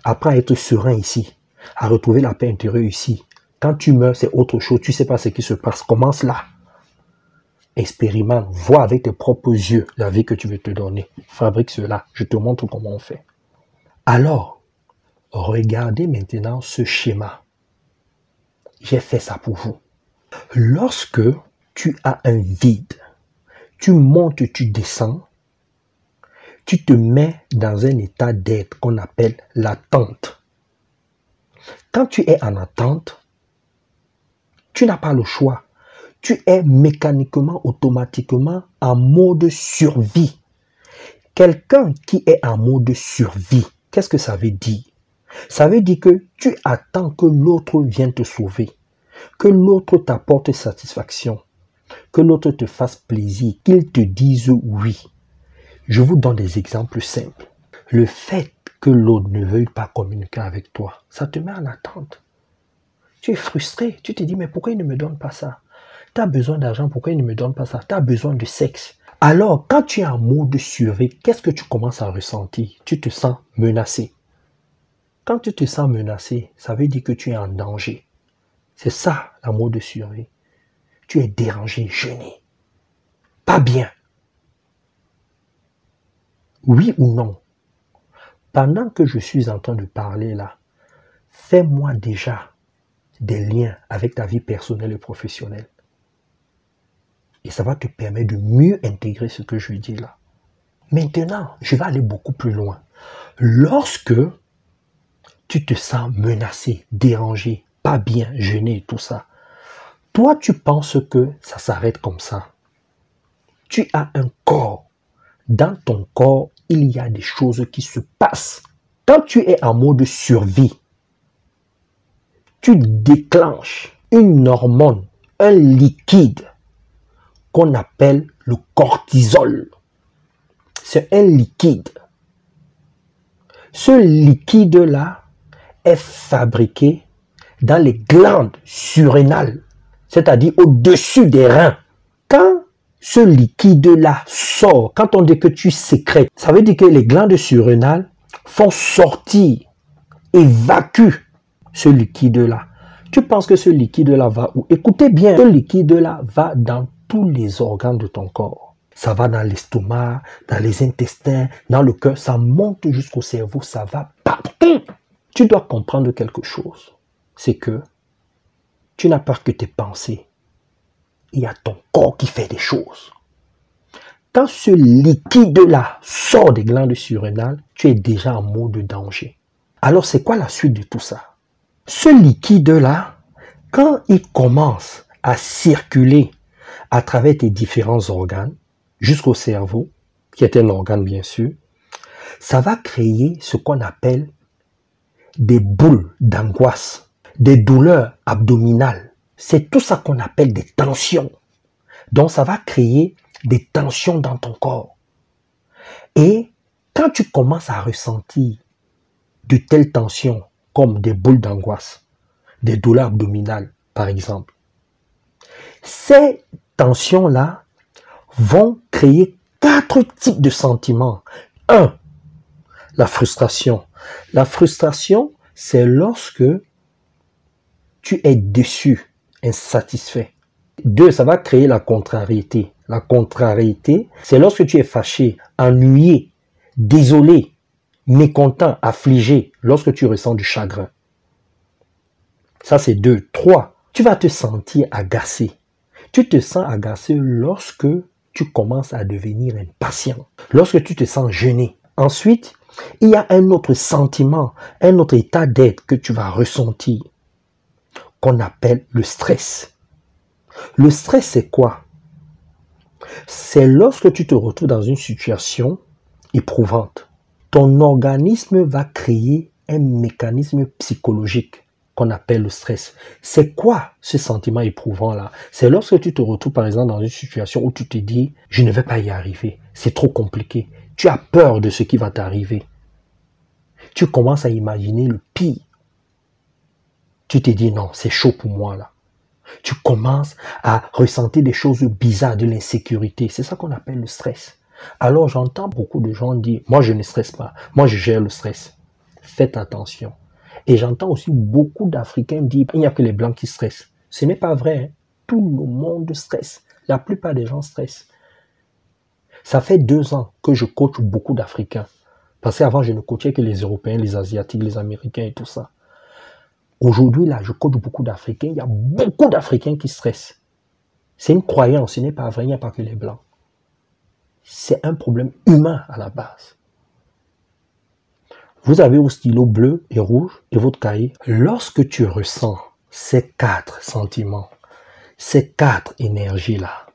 [SPEAKER 1] Apprends à être serein ici. À retrouver la paix intérieure ici. Quand tu meurs, c'est autre chose. Tu ne sais pas ce qui se passe. Commence là. Expérimente. Vois avec tes propres yeux la vie que tu veux te donner. Fabrique cela. Je te montre comment on fait. Alors, regardez maintenant ce schéma. J'ai fait ça pour vous. Lorsque tu as un vide, tu montes, tu descends, tu te mets dans un état d'être qu'on appelle l'attente. Quand tu es en attente, tu n'as pas le choix. Tu es mécaniquement, automatiquement en mode survie. Quelqu'un qui est en mode survie, qu'est-ce que ça veut dire? Ça veut dire que tu attends que l'autre vienne te sauver, que l'autre t'apporte satisfaction, que l'autre te fasse plaisir, qu'il te dise oui. Je vous donne des exemples simples. Le fait que l'autre ne veuille pas communiquer avec toi, ça te met en attente. Tu es frustré, tu te dis mais pourquoi il ne me donne pas ça? Tu as besoin d'argent, pourquoi il ne me donne pas ça? Tu as besoin de sexe. Alors quand tu es en mode survie, qu'est-ce que tu commences à ressentir? Tu te sens menacé. Quand tu te sens menacé, ça veut dire que tu es en danger. C'est ça, la mode survie. Tu es dérangé, gêné. Pas bien. Oui ou non? Pendant que je suis en train de parler là, fais-moi déjà des liens avec ta vie personnelle et professionnelle. Et ça va te permettre de mieux intégrer ce que je dis là. Maintenant, je vais aller beaucoup plus loin. Lorsque tu te sens menacé, dérangé, pas bien, gêné, tout ça. Toi, tu penses que ça s'arrête comme ça. Tu as un corps. Dans ton corps, il y a des choses qui se passent. Quand tu es en mode survie, tu déclenches une hormone, un liquide qu'on appelle le cortisol. C'est un liquide. Ce liquide-là est fabriqué dans les glandes surrénales, c'est-à-dire au-dessus des reins. Quand ce liquide-là sort, quand on dit que tu sécrètes, ça veut dire que les glandes surrénales font sortir, évacuent ce liquide-là. Tu penses que ce liquide-là va où? Écoutez bien, ce liquide-là va dans tous les organes de ton corps. Ça va dans l'estomac, dans les intestins, dans le cœur, ça monte jusqu'au cerveau, ça va partout. Tu dois comprendre quelque chose, c'est que tu n'as pas que tes pensées. Il y a ton corps qui fait des choses. Quand ce liquide-là sort des glandes surrénales, tu es déjà en mode danger. Alors c'est quoi la suite de tout ça? Ce liquide-là, quand il commence à circuler à travers tes différents organes, jusqu'au cerveau, qui est un organe bien sûr, ça va créer ce qu'on appelle des boules d'angoisse, des douleurs abdominales. C'est tout ça qu'on appelle des tensions. Donc ça va créer des tensions dans ton corps. Et quand tu commences à ressentir de telles tensions, comme des boules d'angoisse, des douleurs abdominales par exemple, ces tensions-là vont créer 4 types de sentiments. 1. La frustration. La frustration, c'est lorsque tu es déçu, insatisfait. 2. Ça va créer la contrariété. La contrariété, c'est lorsque tu es fâché, ennuyé, désolé, mécontent, affligé, lorsque tu ressens du chagrin. Ça, c'est 2. 3. Tu vas te sentir agacé. Tu te sens agacé lorsque tu commences à devenir impatient, lorsque tu te sens gêné. Ensuite, il y a un autre sentiment, un autre état d'être que tu vas ressentir, qu'on appelle le stress. Le stress, c'est quoi? C'est lorsque tu te retrouves dans une situation éprouvante. Ton organisme va créer un mécanisme psychologique qu'on appelle le stress. C'est quoi ce sentiment éprouvant-là? C'est lorsque tu te retrouves par exemple dans une situation où tu te dis « je ne vais pas y arriver, c'est trop compliqué ». Tu as peur de ce qui va t'arriver. Tu commences à imaginer le pire. Tu te dis « non, c'est chaud pour moi là ». Tu commences à ressentir des choses bizarres, de l'insécurité. C'est ça qu'on appelle le stress. Alors j'entends beaucoup de gens dire « moi je ne stresse pas, moi je gère le stress ». Faites attention. Et j'entends aussi beaucoup d'Africains dire « il n'y a que les Blancs qui stressent ». Ce n'est pas vrai. Hein. Tout le monde stresse. La plupart des gens stressent. Ça fait 2 ans que je coach beaucoup d'Africains. Parce qu'avant, je ne coachais que les Européens, les Asiatiques, les Américains et tout ça. Aujourd'hui, là, je coach beaucoup d'Africains. Il y a beaucoup d'Africains qui stressent. C'est une croyance, ce n'est pas vrai, il n'y a pas que les Blancs. C'est un problème humain à la base. Vous avez vos stylos bleus et rouges et votre cahier. Lorsque tu ressens ces 4 sentiments, ces 4 énergies-là,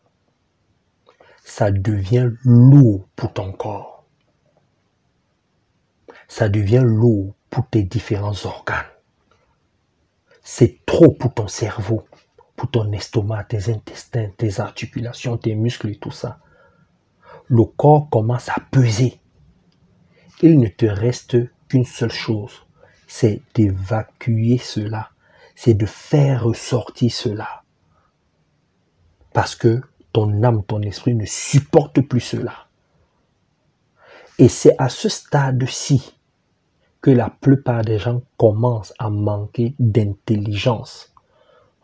[SPEAKER 1] ça devient lourd pour ton corps. Ça devient lourd pour tes différents organes. C'est trop pour ton cerveau, pour ton estomac, tes intestins, tes articulations, tes muscles et tout ça. Le corps commence à peser. Il ne te reste qu'une seule chose, c'est d'évacuer cela, c'est de faire ressortir cela. Parce que ton âme, ton esprit ne supporte plus cela. Et c'est à ce stade-ci que la plupart des gens commencent à manquer d'intelligence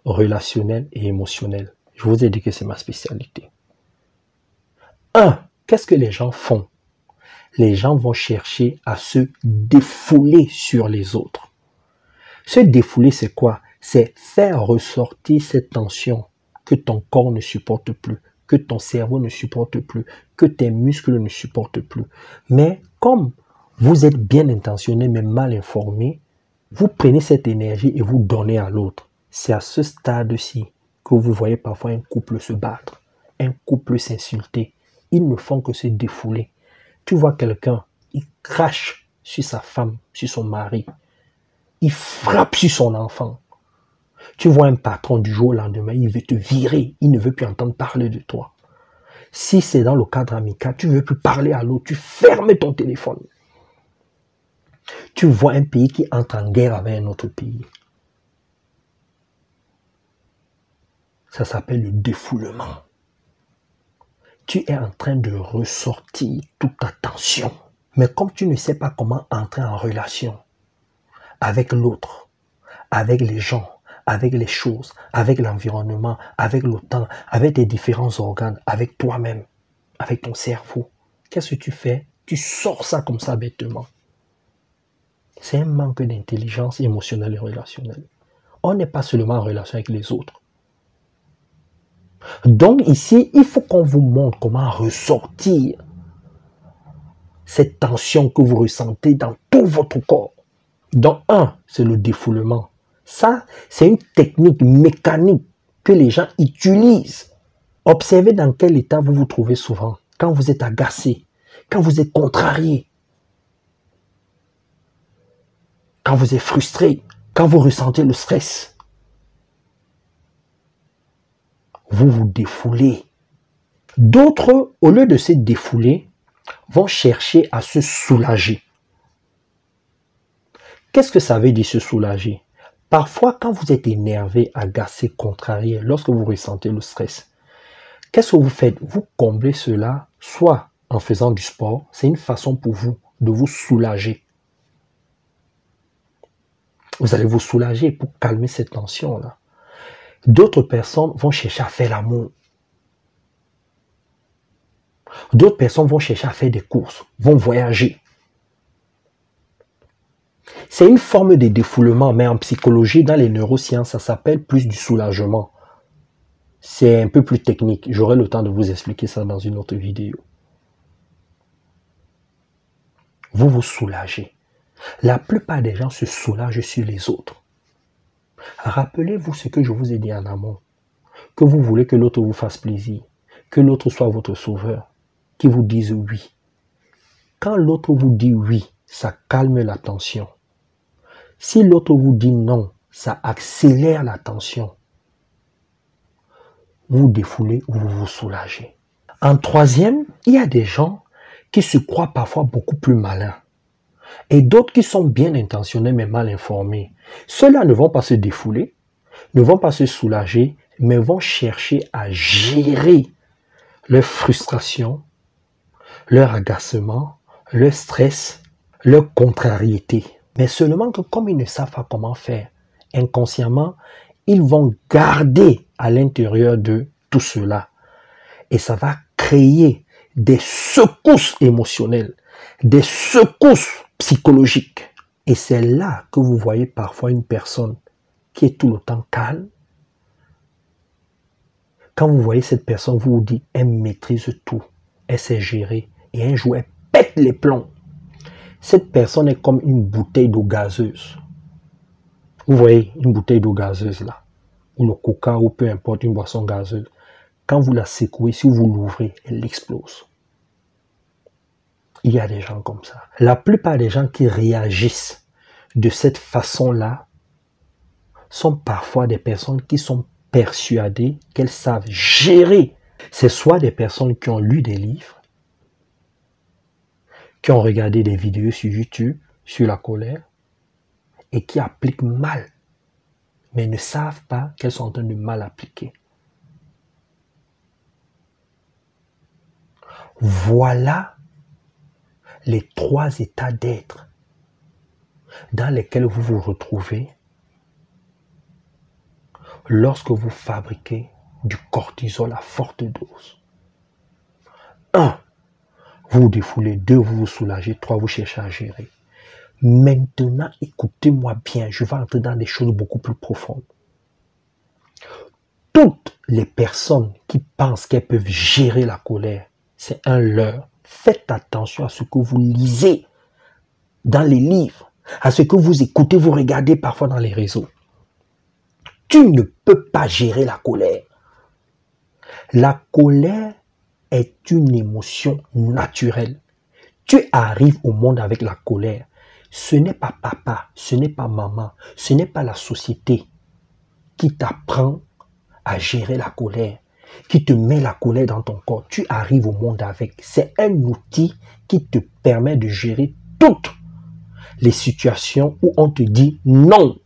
[SPEAKER 1] relationnelle et émotionnelle. Je vous ai dit que c'est ma spécialité. 1. Qu'est-ce que les gens font? Les gens vont chercher à se défouler sur les autres. Se défouler, c'est quoi? C'est faire ressortir cette tension que ton corps ne supporte plus, que ton cerveau ne supporte plus, que tes muscles ne supportent plus. Mais comme vous êtes bien intentionné mais mal informé, vous prenez cette énergie et vous donnez à l'autre. C'est à ce stade-ci que vous voyez parfois un couple se battre, un couple s'insulter. Ils ne font que se défouler. Tu vois quelqu'un, il crache sur sa femme, sur son mari. Il frappe sur son enfant. Tu vois un patron du jour au lendemain, il veut te virer. Il ne veut plus entendre parler de toi. Si c'est dans le cadre amical, tu ne veux plus parler à l'autre. Tu fermes ton téléphone. Tu vois un pays qui entre en guerre avec un autre pays. Ça s'appelle le défoulement. Tu es en train de ressortir toute ta tension. Mais comme tu ne sais pas comment entrer en relation avec l'autre, avec les gens, avec les choses, avec l'environnement, avec le temps, avec tes différents organes, avec toi-même, avec ton cerveau, qu'est-ce que tu fais? Tu sors ça comme ça bêtement. C'est un manque d'intelligence émotionnelle et relationnelle. On n'est pas seulement en relation avec les autres. Donc ici, il faut qu'on vous montre comment ressortir cette tension que vous ressentez dans tout votre corps. Donc 1, c'est le défoulement. Ça, c'est une technique mécanique que les gens utilisent. Observez dans quel état vous vous trouvez souvent. Quand vous êtes agacé, quand vous êtes contrarié, quand vous êtes frustré, quand vous ressentez le stress. Vous vous défoulez. D'autres, au lieu de se défouler, vont chercher à se soulager. Qu'est-ce que ça veut dire se soulager? Parfois, quand vous êtes énervé, agacé, contrarié, lorsque vous ressentez le stress, qu'est-ce que vous faites? Vous comblez cela, soit en faisant du sport, c'est une façon pour vous de vous soulager. Vous allez vous soulager pour calmer cette tension-là. D'autres personnes vont chercher à faire l'amour. D'autres personnes vont chercher à faire des courses, vont voyager. C'est une forme de défoulement, mais en psychologie, dans les neurosciences, ça s'appelle plus du soulagement. C'est un peu plus technique. J'aurai le temps de vous expliquer ça dans une autre vidéo. Vous vous soulagez. La plupart des gens se soulagent sur les autres. Rappelez-vous ce que je vous ai dit en amont. Que vous voulez que l'autre vous fasse plaisir. Que l'autre soit votre sauveur. Qu'il vous dise oui. Quand l'autre vous dit oui, ça calme la tension. Si l'autre vous dit non, ça accélère la tension. Vous vous défoulez ou vous vous soulagez. En troisième, il y a des gens qui se croient parfois beaucoup plus malins. Et d'autres qui sont bien intentionnés mais mal informés. Ceux-là ne vont pas se défouler, ne vont pas se soulager, mais vont chercher à gérer leur frustration, leur agacement, leur stress, leur contrariété. Mais seulement que comme ils ne savent pas comment faire, inconsciemment, ils vont garder à l'intérieur de tout cela. Et ça va créer des secousses émotionnelles, des secousses psychologiques. Et c'est là que vous voyez parfois une personne qui est tout le temps calme. Quand vous voyez cette personne, vous vous dites, elle maîtrise tout, elle sait gérer. Et un jour, elle pète les plombs. Cette personne est comme une bouteille d'eau gazeuse. Vous voyez une bouteille d'eau gazeuse là, ou le coca, ou peu importe, une boisson gazeuse. Quand vous la secouez, si vous l'ouvrez, elle explose. Il y a des gens comme ça. La plupart des gens qui réagissent de cette façon-là sont parfois des personnes qui sont persuadées qu'elles savent gérer. C'est soit des personnes qui ont lu des livres, qui ont regardé des vidéos sur YouTube, sur la colère, et qui appliquent mal, mais ne savent pas qu'elles sont en train de mal appliquer. Voilà les 3 états d'être dans lesquels vous vous retrouvez lorsque vous fabriquez du cortisol à forte dose. 1. Vous vous défoulez. 2. Vous vous soulagez. 3. Vous cherchez à gérer. Maintenant, écoutez-moi bien. Je vais entrer dans des choses beaucoup plus profondes. Toutes les personnes qui pensent qu'elles peuvent gérer la colère, c'est un leurre. Faites attention à ce que vous lisez dans les livres, à ce que vous écoutez, vous regardez parfois dans les réseaux. Tu ne peux pas gérer la colère. La colère est une émotion naturelle. Tu arrives au monde avec la colère. Ce n'est pas papa, ce n'est pas maman, ce n'est pas la société qui t'apprend à gérer la colère, qui te met la colère dans ton corps. Tu arrives au monde avec. C'est un outil qui te permet de gérer toutes les situations où on te dit non,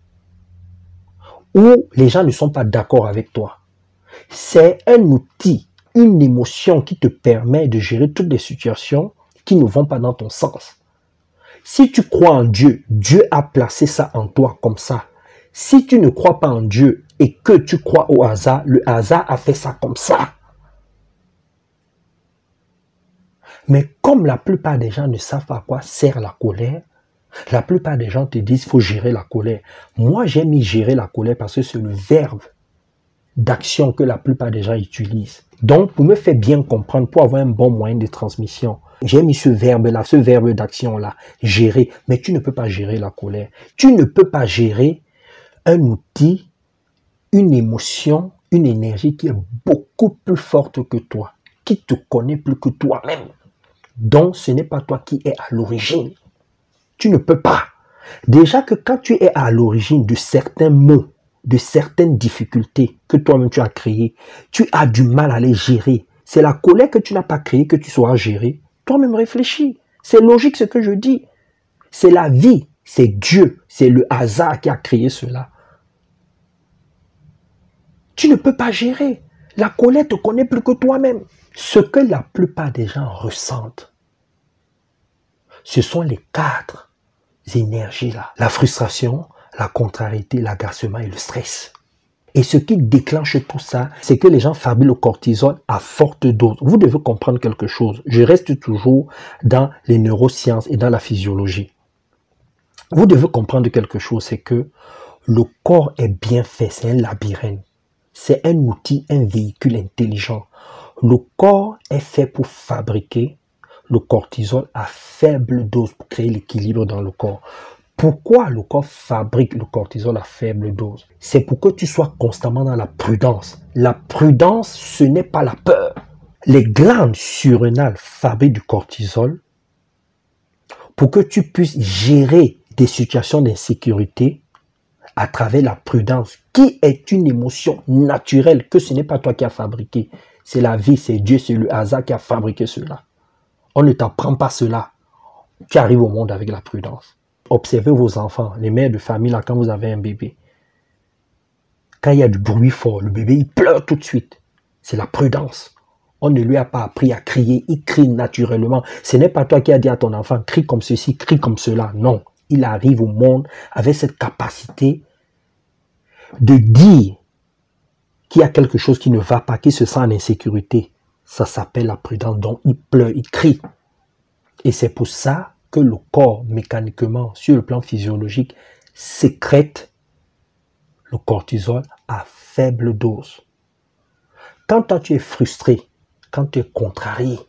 [SPEAKER 1] où les gens ne sont pas d'accord avec toi. C'est un outil, une émotion qui te permet de gérer toutes les situations qui ne vont pas dans ton sens. Si tu crois en Dieu, Dieu a placé ça en toi comme ça. Si tu ne crois pas en Dieu et que tu crois au hasard, le hasard a fait ça comme ça. Mais comme la plupart des gens ne savent pas à quoi sert la colère, la plupart des gens te disent qu'il faut gérer la colère. Moi, j'ai mis gérer la colère parce que c'est le verbe d'action que la plupart des gens utilisent. Donc, pour me faire bien comprendre, pour avoir un bon moyen de transmission, j'ai mis ce verbe-là, ce verbe d'action-là, gérer. Mais tu ne peux pas gérer la colère. Tu ne peux pas gérer un outil, une émotion, une énergie qui est beaucoup plus forte que toi, qui te connaît plus que toi-même. Donc, ce n'est pas toi qui es à l'origine. Tu ne peux pas. Déjà que quand tu es à l'origine de certains maux, de certaines difficultés que toi-même tu as créées, tu as du mal à les gérer. C'est la colère que tu n'as pas créée que tu sauras gérer. Toi-même réfléchis. C'est logique ce que je dis. C'est la vie, c'est Dieu, c'est le hasard qui a créé cela. Tu ne peux pas gérer. La colère te connaît plus que toi-même. Ce que la plupart des gens ressentent, ce sont les 4 énergies-là. La frustration, la contrariété, l'agacement et le stress. Et ce qui déclenche tout ça, c'est que les gens fabriquent le cortisol à forte dose. Vous devez comprendre quelque chose. Je reste toujours dans les neurosciences et dans la physiologie. Vous devez comprendre quelque chose, c'est que le corps est bien fait, c'est un labyrinthe. C'est un outil, un véhicule intelligent. Le corps est fait pour fabriquer le cortisol à faible dose, pour créer l'équilibre dans le corps. Pourquoi le corps fabrique le cortisol à faible dose? C'est pour que tu sois constamment dans la prudence. La prudence, ce n'est pas la peur. Les glandes surrénales fabriquent du cortisol pour que tu puisses gérer des situations d'insécurité à travers la prudence, qui est une émotion naturelle que ce n'est pas toi qui as fabriqué. C'est la vie, c'est Dieu, c'est le hasard qui a fabriqué cela. On ne t'apprend pas cela. Tu arrives au monde avec la prudence. Observez vos enfants, les mères de famille, là, quand vous avez un bébé. Quand il y a du bruit fort, le bébé, il pleure tout de suite. C'est la prudence. On ne lui a pas appris à crier, il crie naturellement. Ce n'est pas toi qui as dit à ton enfant, crie comme ceci, crie comme cela. Non, il arrive au monde avec cette capacité de dire qu'il y a quelque chose qui ne va pas, qu'il se sent en insécurité. Ça s'appelle la prudence. Donc, il pleure, il crie. Et c'est pour ça que le corps, mécaniquement, sur le plan physiologique, sécrète le cortisol à faible dose. Quand toi, tu es frustré, quand tu es contrarié,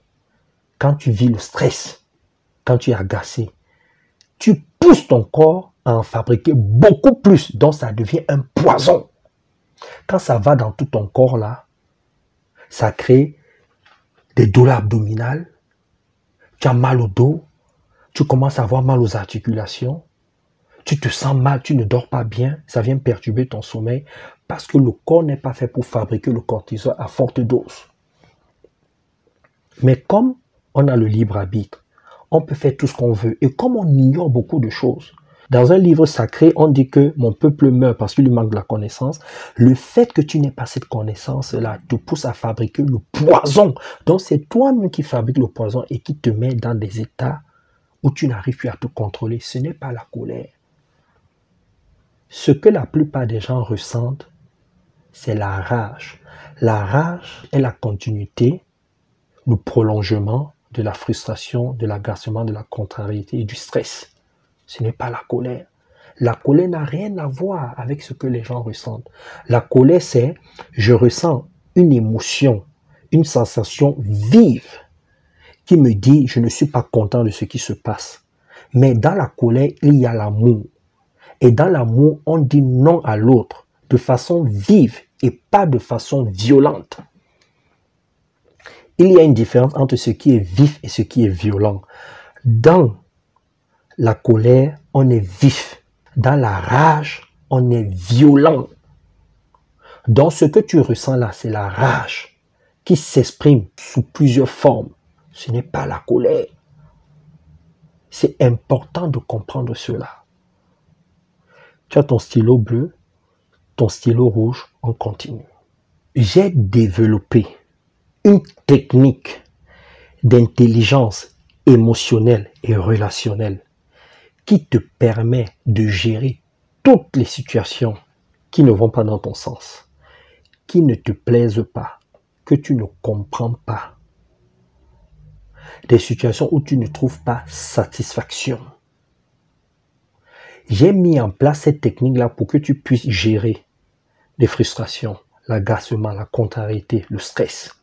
[SPEAKER 1] quand tu vis le stress, quand tu es agacé, tu pousses ton corps à en fabriquer beaucoup plus, donc ça devient un poison. Quand ça va dans tout ton corps là, ça crée des douleurs abdominales, tu as mal au dos, tu commences à avoir mal aux articulations, tu te sens mal, tu ne dors pas bien, ça vient perturber ton sommeil parce que le corps n'est pas fait pour fabriquer le cortisol à forte dose. Mais comme on a le libre arbitre, on peut faire tout ce qu'on veut et comme on ignore beaucoup de choses, dans un livre sacré, on dit que mon peuple meurt parce qu'il lui manque de la connaissance. Le fait que tu n'aies pas cette connaissance-là te pousse à fabriquer le poison. Donc c'est toi-même qui fabrique le poison et qui te met dans des états où tu n'arrives plus à te contrôler. Ce n'est pas la colère. Ce que la plupart des gens ressentent, c'est la rage. La rage est la continuité, le prolongement de la frustration, de l'agacement, de la contrariété et du stress. Ce n'est pas la colère. La colère n'a rien à voir avec ce que les gens ressentent. La colère, c'est je ressens une émotion, une sensation vive qui me dit je ne suis pas content de ce qui se passe. Mais dans la colère, il y a l'amour. Et dans l'amour, on dit non à l'autre de façon vive et pas de façon violente. Il y a une différence entre ce qui est vif et ce qui est violent. Dans la colère, on est vif. Dans la rage, on est violent. Donc, ce que tu ressens là, c'est la rage qui s'exprime sous plusieurs formes. Ce n'est pas la colère. C'est important de comprendre cela. Tu as ton stylo bleu, ton stylo rouge, on continue. J'ai développé une technique d'intelligence émotionnelle et relationnelle qui te permet de gérer toutes les situations qui ne vont pas dans ton sens, qui ne te plaisent pas, que tu ne comprends pas. Des situations où tu ne trouves pas satisfaction. J'ai mis en place cette technique-là pour que tu puisses gérer les frustrations, l'agacement, la contrariété, le stress.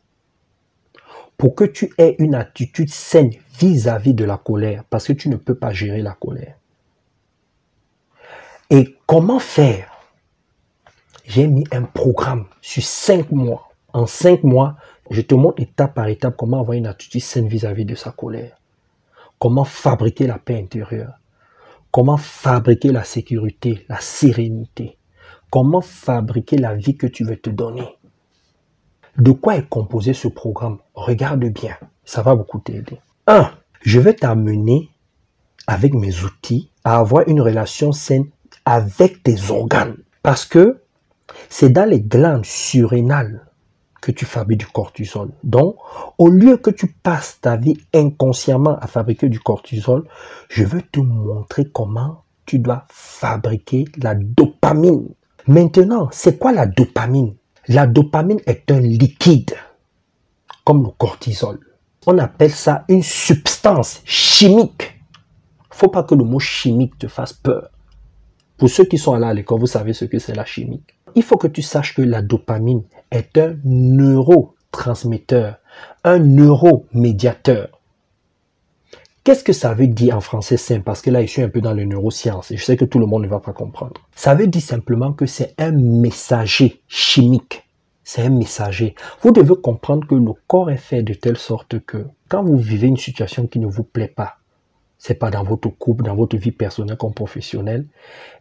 [SPEAKER 1] Pour que tu aies une attitude saine vis-à-vis de la colère, parce que tu ne peux pas gérer la colère. Et comment faire? J'ai mis un programme sur 5 mois. En 5 mois, je te montre étape par étape comment avoir une attitude saine vis-à-vis de sa colère. Comment fabriquer la paix intérieure. Comment fabriquer la sécurité, la sérénité. Comment fabriquer la vie que tu veux te donner. De quoi est composé ce programme? Regarde bien, ça va beaucoup t'aider. 1. Je vais t'amener avec mes outils à avoir une relation saine avec tes organes. Parce que c'est dans les glandes surrénales que tu fabriques du cortisol. Donc, au lieu que tu passes ta vie inconsciemment à fabriquer du cortisol, je veux te montrer comment tu dois fabriquer la dopamine. Maintenant, c'est quoi la dopamine? La dopamine est un liquide, comme le cortisol. On appelle ça une substance chimique. Il ne faut pas que le mot chimique te fasse peur. Pour ceux qui sont allés à l'école, vous savez ce que c'est la chimique. Il faut que tu saches que la dopamine est un neurotransmetteur, un neuromédiateur. Qu'est-ce que ça veut dire en français simple? Parce que là, je suis un peu dans les neurosciences et je sais que tout le monde ne va pas comprendre. Ça veut dire simplement que c'est un messager chimique. C'est un messager. Vous devez comprendre que le corps est fait de telle sorte que quand vous vivez une situation qui ne vous plaît pas, c'est pas dans votre couple, dans votre vie personnelle comme professionnelle,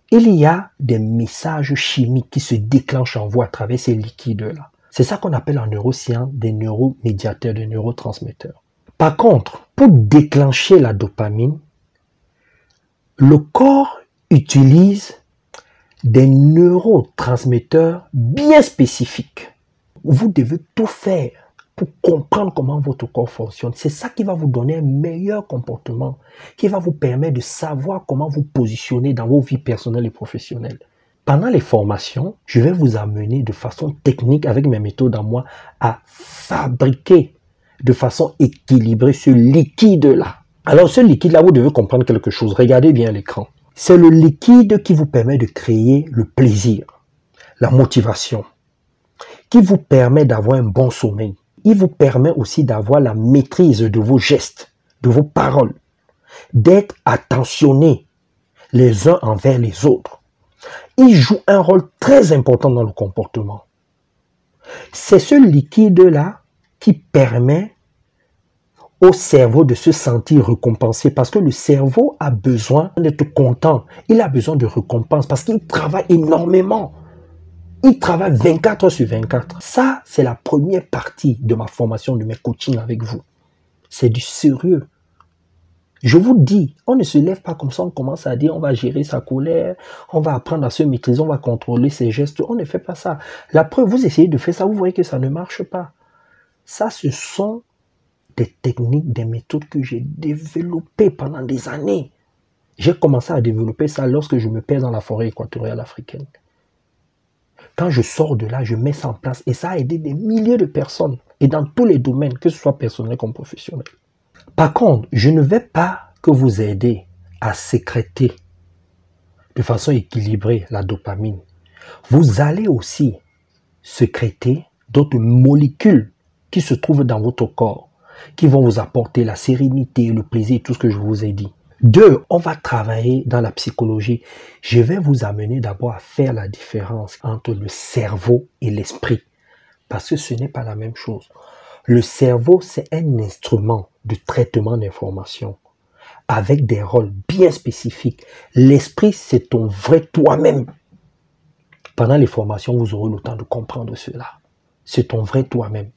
[SPEAKER 1] il y a des messages chimiques qui se déclenchent en vous à travers ces liquides-là. C'est ça qu'on appelle en neurosciences des neuromédiateurs, des neurotransmetteurs. Par contre, pour déclencher la dopamine, le corps utilise des neurotransmetteurs bien spécifiques. Vous devez tout faire pour comprendre comment votre corps fonctionne. C'est ça qui va vous donner un meilleur comportement, qui va vous permettre de savoir comment vous positionner dans vos vies personnelles et professionnelles. Pendant les formations, je vais vous amener de façon technique, avec mes méthodes à moi, à fabriquer de façon équilibrée ce liquide-là. Alors ce liquide-là, vous devez comprendre quelque chose. Regardez bien l'écran. C'est le liquide qui vous permet de créer le plaisir, la motivation, qui vous permet d'avoir un bon sommeil. Il vous permet aussi d'avoir la maîtrise de vos gestes, de vos paroles, d'être attentionné les uns envers les autres. Il joue un rôle très important dans le comportement. C'est ce liquide-là qui permet au cerveau de se sentir récompensé parce que le cerveau a besoin d'être content. Il a besoin de récompense parce qu'il travaille énormément. Il travaille 24 heures sur 24. Ça, c'est la première partie de ma formation, de mes coachings avec vous. C'est du sérieux. Je vous dis, on ne se lève pas comme ça, on commence à dire on va gérer sa colère, on va apprendre à se maîtriser, on va contrôler ses gestes. On ne fait pas ça. La preuve, vous essayez de faire ça, vous voyez que ça ne marche pas. Ça, ce sont des techniques, des méthodes que j'ai développées pendant des années. J'ai commencé à développer ça lorsque je me perds dans la forêt équatoriale africaine. Quand je sors de là, je mets ça en place et ça a aidé des milliers de personnes et dans tous les domaines, que ce soit personnel comme professionnel. Par contre, je ne vais pas que vous aider à sécréter de façon équilibrée la dopamine. Vous allez aussi sécréter d'autres molécules qui se trouvent dans votre corps, qui vont vous apporter la sérénité, le plaisir, tout ce que je vous ai dit. 2, on va travailler dans la psychologie. Je vais vous amener d'abord à faire la différence entre le cerveau et l'esprit. Parce que ce n'est pas la même chose. Le cerveau, c'est un instrument de traitement d'informations avec des rôles bien spécifiques. L'esprit, c'est ton vrai toi-même. Pendant les formations, vous aurez le temps de comprendre cela. C'est ton vrai toi-même.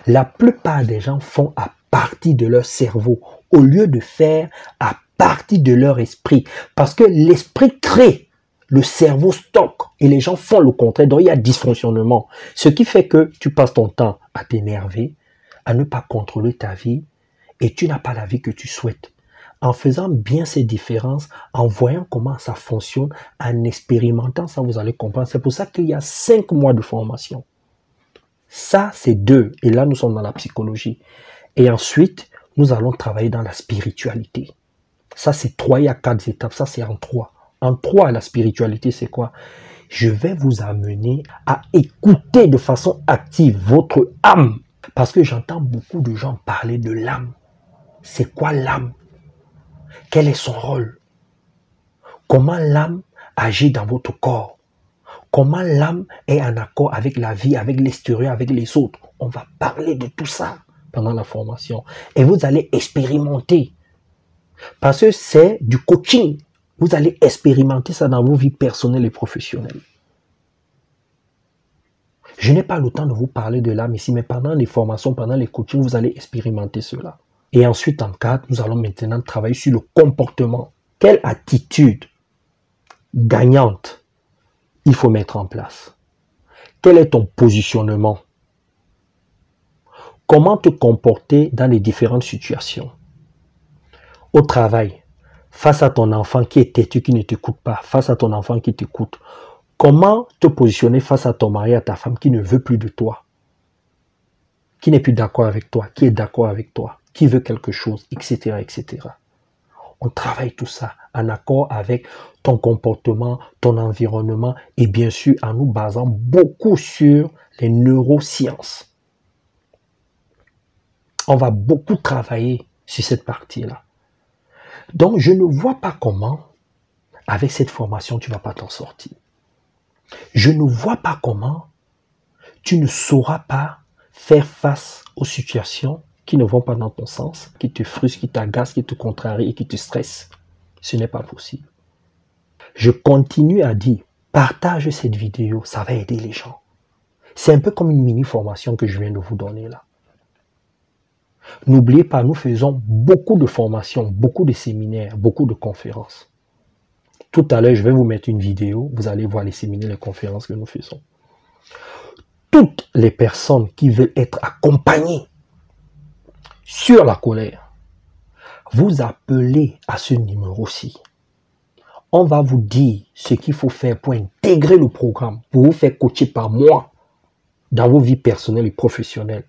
[SPEAKER 1] La plupart des gens font à partir de leur cerveau au lieu de faire à partir de leur esprit. Parce que l'esprit crée, le cerveau stocke et les gens font le contraire. Donc il y a dysfonctionnement. Ce qui fait que tu passes ton temps à t'énerver, à ne pas contrôler ta vie et tu n'as pas la vie que tu souhaites. En faisant bien ces différences, en voyant comment ça fonctionne, en expérimentant ça, vous allez comprendre. C'est pour ça qu'il y a 5 mois de formation. Ça, c'est 2. Et là, nous sommes dans la psychologie. Et ensuite, nous allons travailler dans la spiritualité. Ça, c'est 3. Il y a 4 étapes. Ça, c'est en 3. En 3, la spiritualité, c'est quoi? Je vais vous amener à écouter de façon active votre âme. Parce que j'entends beaucoup de gens parler de l'âme. C'est quoi l'âme? Quel est son rôle? Comment l'âme agit dans votre corps? Comment l'âme est en accord avec la vie, avec l'extérieur, avec les autres. On va parler de tout ça pendant la formation. Et vous allez expérimenter. Parce que c'est du coaching. Vous allez expérimenter ça dans vos vies personnelles et professionnelles. Je n'ai pas le temps de vous parler de l'âme ici, mais pendant les formations, pendant les coachings, vous allez expérimenter cela. Et ensuite, en 4, nous allons maintenant travailler sur le comportement. Quelle attitude gagnante il faut mettre en place? Quel est ton positionnement? Comment te comporter dans les différentes situations? Au travail, face à ton enfant qui est têtu, qui ne t'écoute pas, face à ton enfant qui t'écoute, comment te positionner face à ton mari, à ta femme qui ne veut plus de toi, qui n'est plus d'accord avec toi, qui est d'accord avec toi, qui veut quelque chose, etc., etc. On travaille tout ça en accord avec ton comportement, ton environnement et bien sûr en nous basant beaucoup sur les neurosciences. On va beaucoup travailler sur cette partie-là. Donc, je ne vois pas comment, avec cette formation, tu ne vas pas t'en sortir. Je ne vois pas comment tu ne sauras pas faire face aux situations qui ne vont pas dans ton sens, qui te frustrent, qui t'agacent, qui te contrarient et qui te stressent. Ce n'est pas possible. Je continue à dire, partage cette vidéo, ça va aider les gens. C'est un peu comme une mini-formation que je viens de vous donner là. N'oubliez pas, nous faisons beaucoup de formations, beaucoup de séminaires, beaucoup de conférences. Tout à l'heure, je vais vous mettre une vidéo, vous allez voir les séminaires, les conférences que nous faisons. Toutes les personnes qui veulent être accompagnées sur la colère, vous appelez à ce numéro-ci. On va vous dire ce qu'il faut faire pour intégrer le programme, pour vous faire coacher par moi dans vos vies personnelles et professionnelles.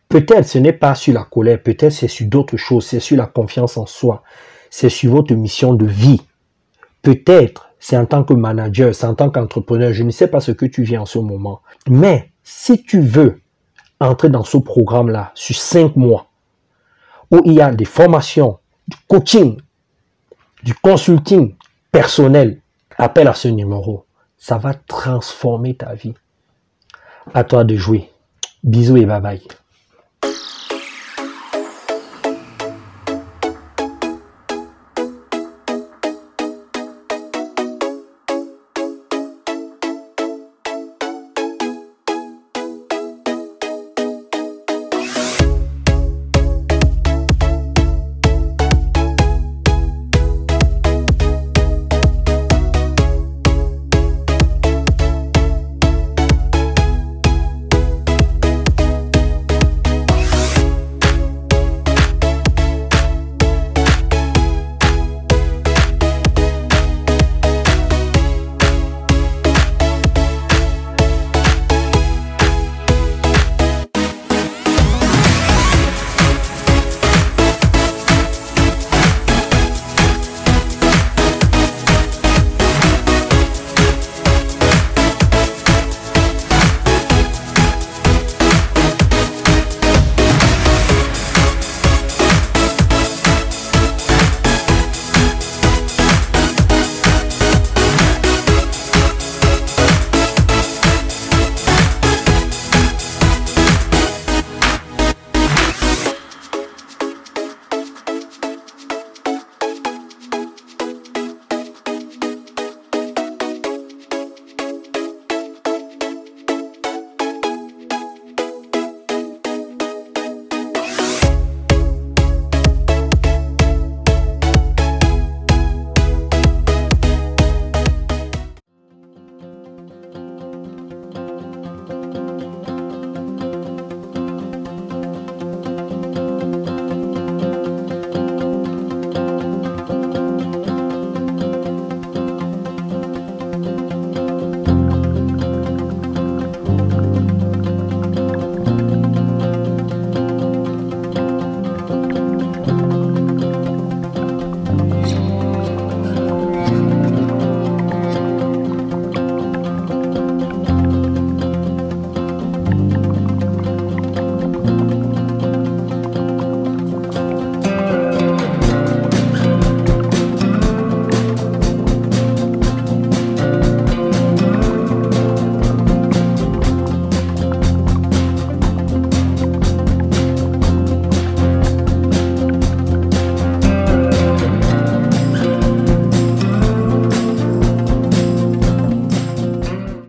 [SPEAKER 1] Peut-être ce n'est pas sur la colère, peut-être c'est sur d'autres choses, c'est sur la confiance en soi, c'est sur votre mission de vie. Peut-être c'est en tant que manager, c'est en tant qu'entrepreneur, je ne sais pas ce que tu vis en ce moment. Mais si tu veux entrer dans ce programme-là sur 5 mois, où il y a des formations, du coaching, du consulting personnel, appelle à ce numéro. Ça va transformer ta vie. À toi de jouer. Bisous et bye bye.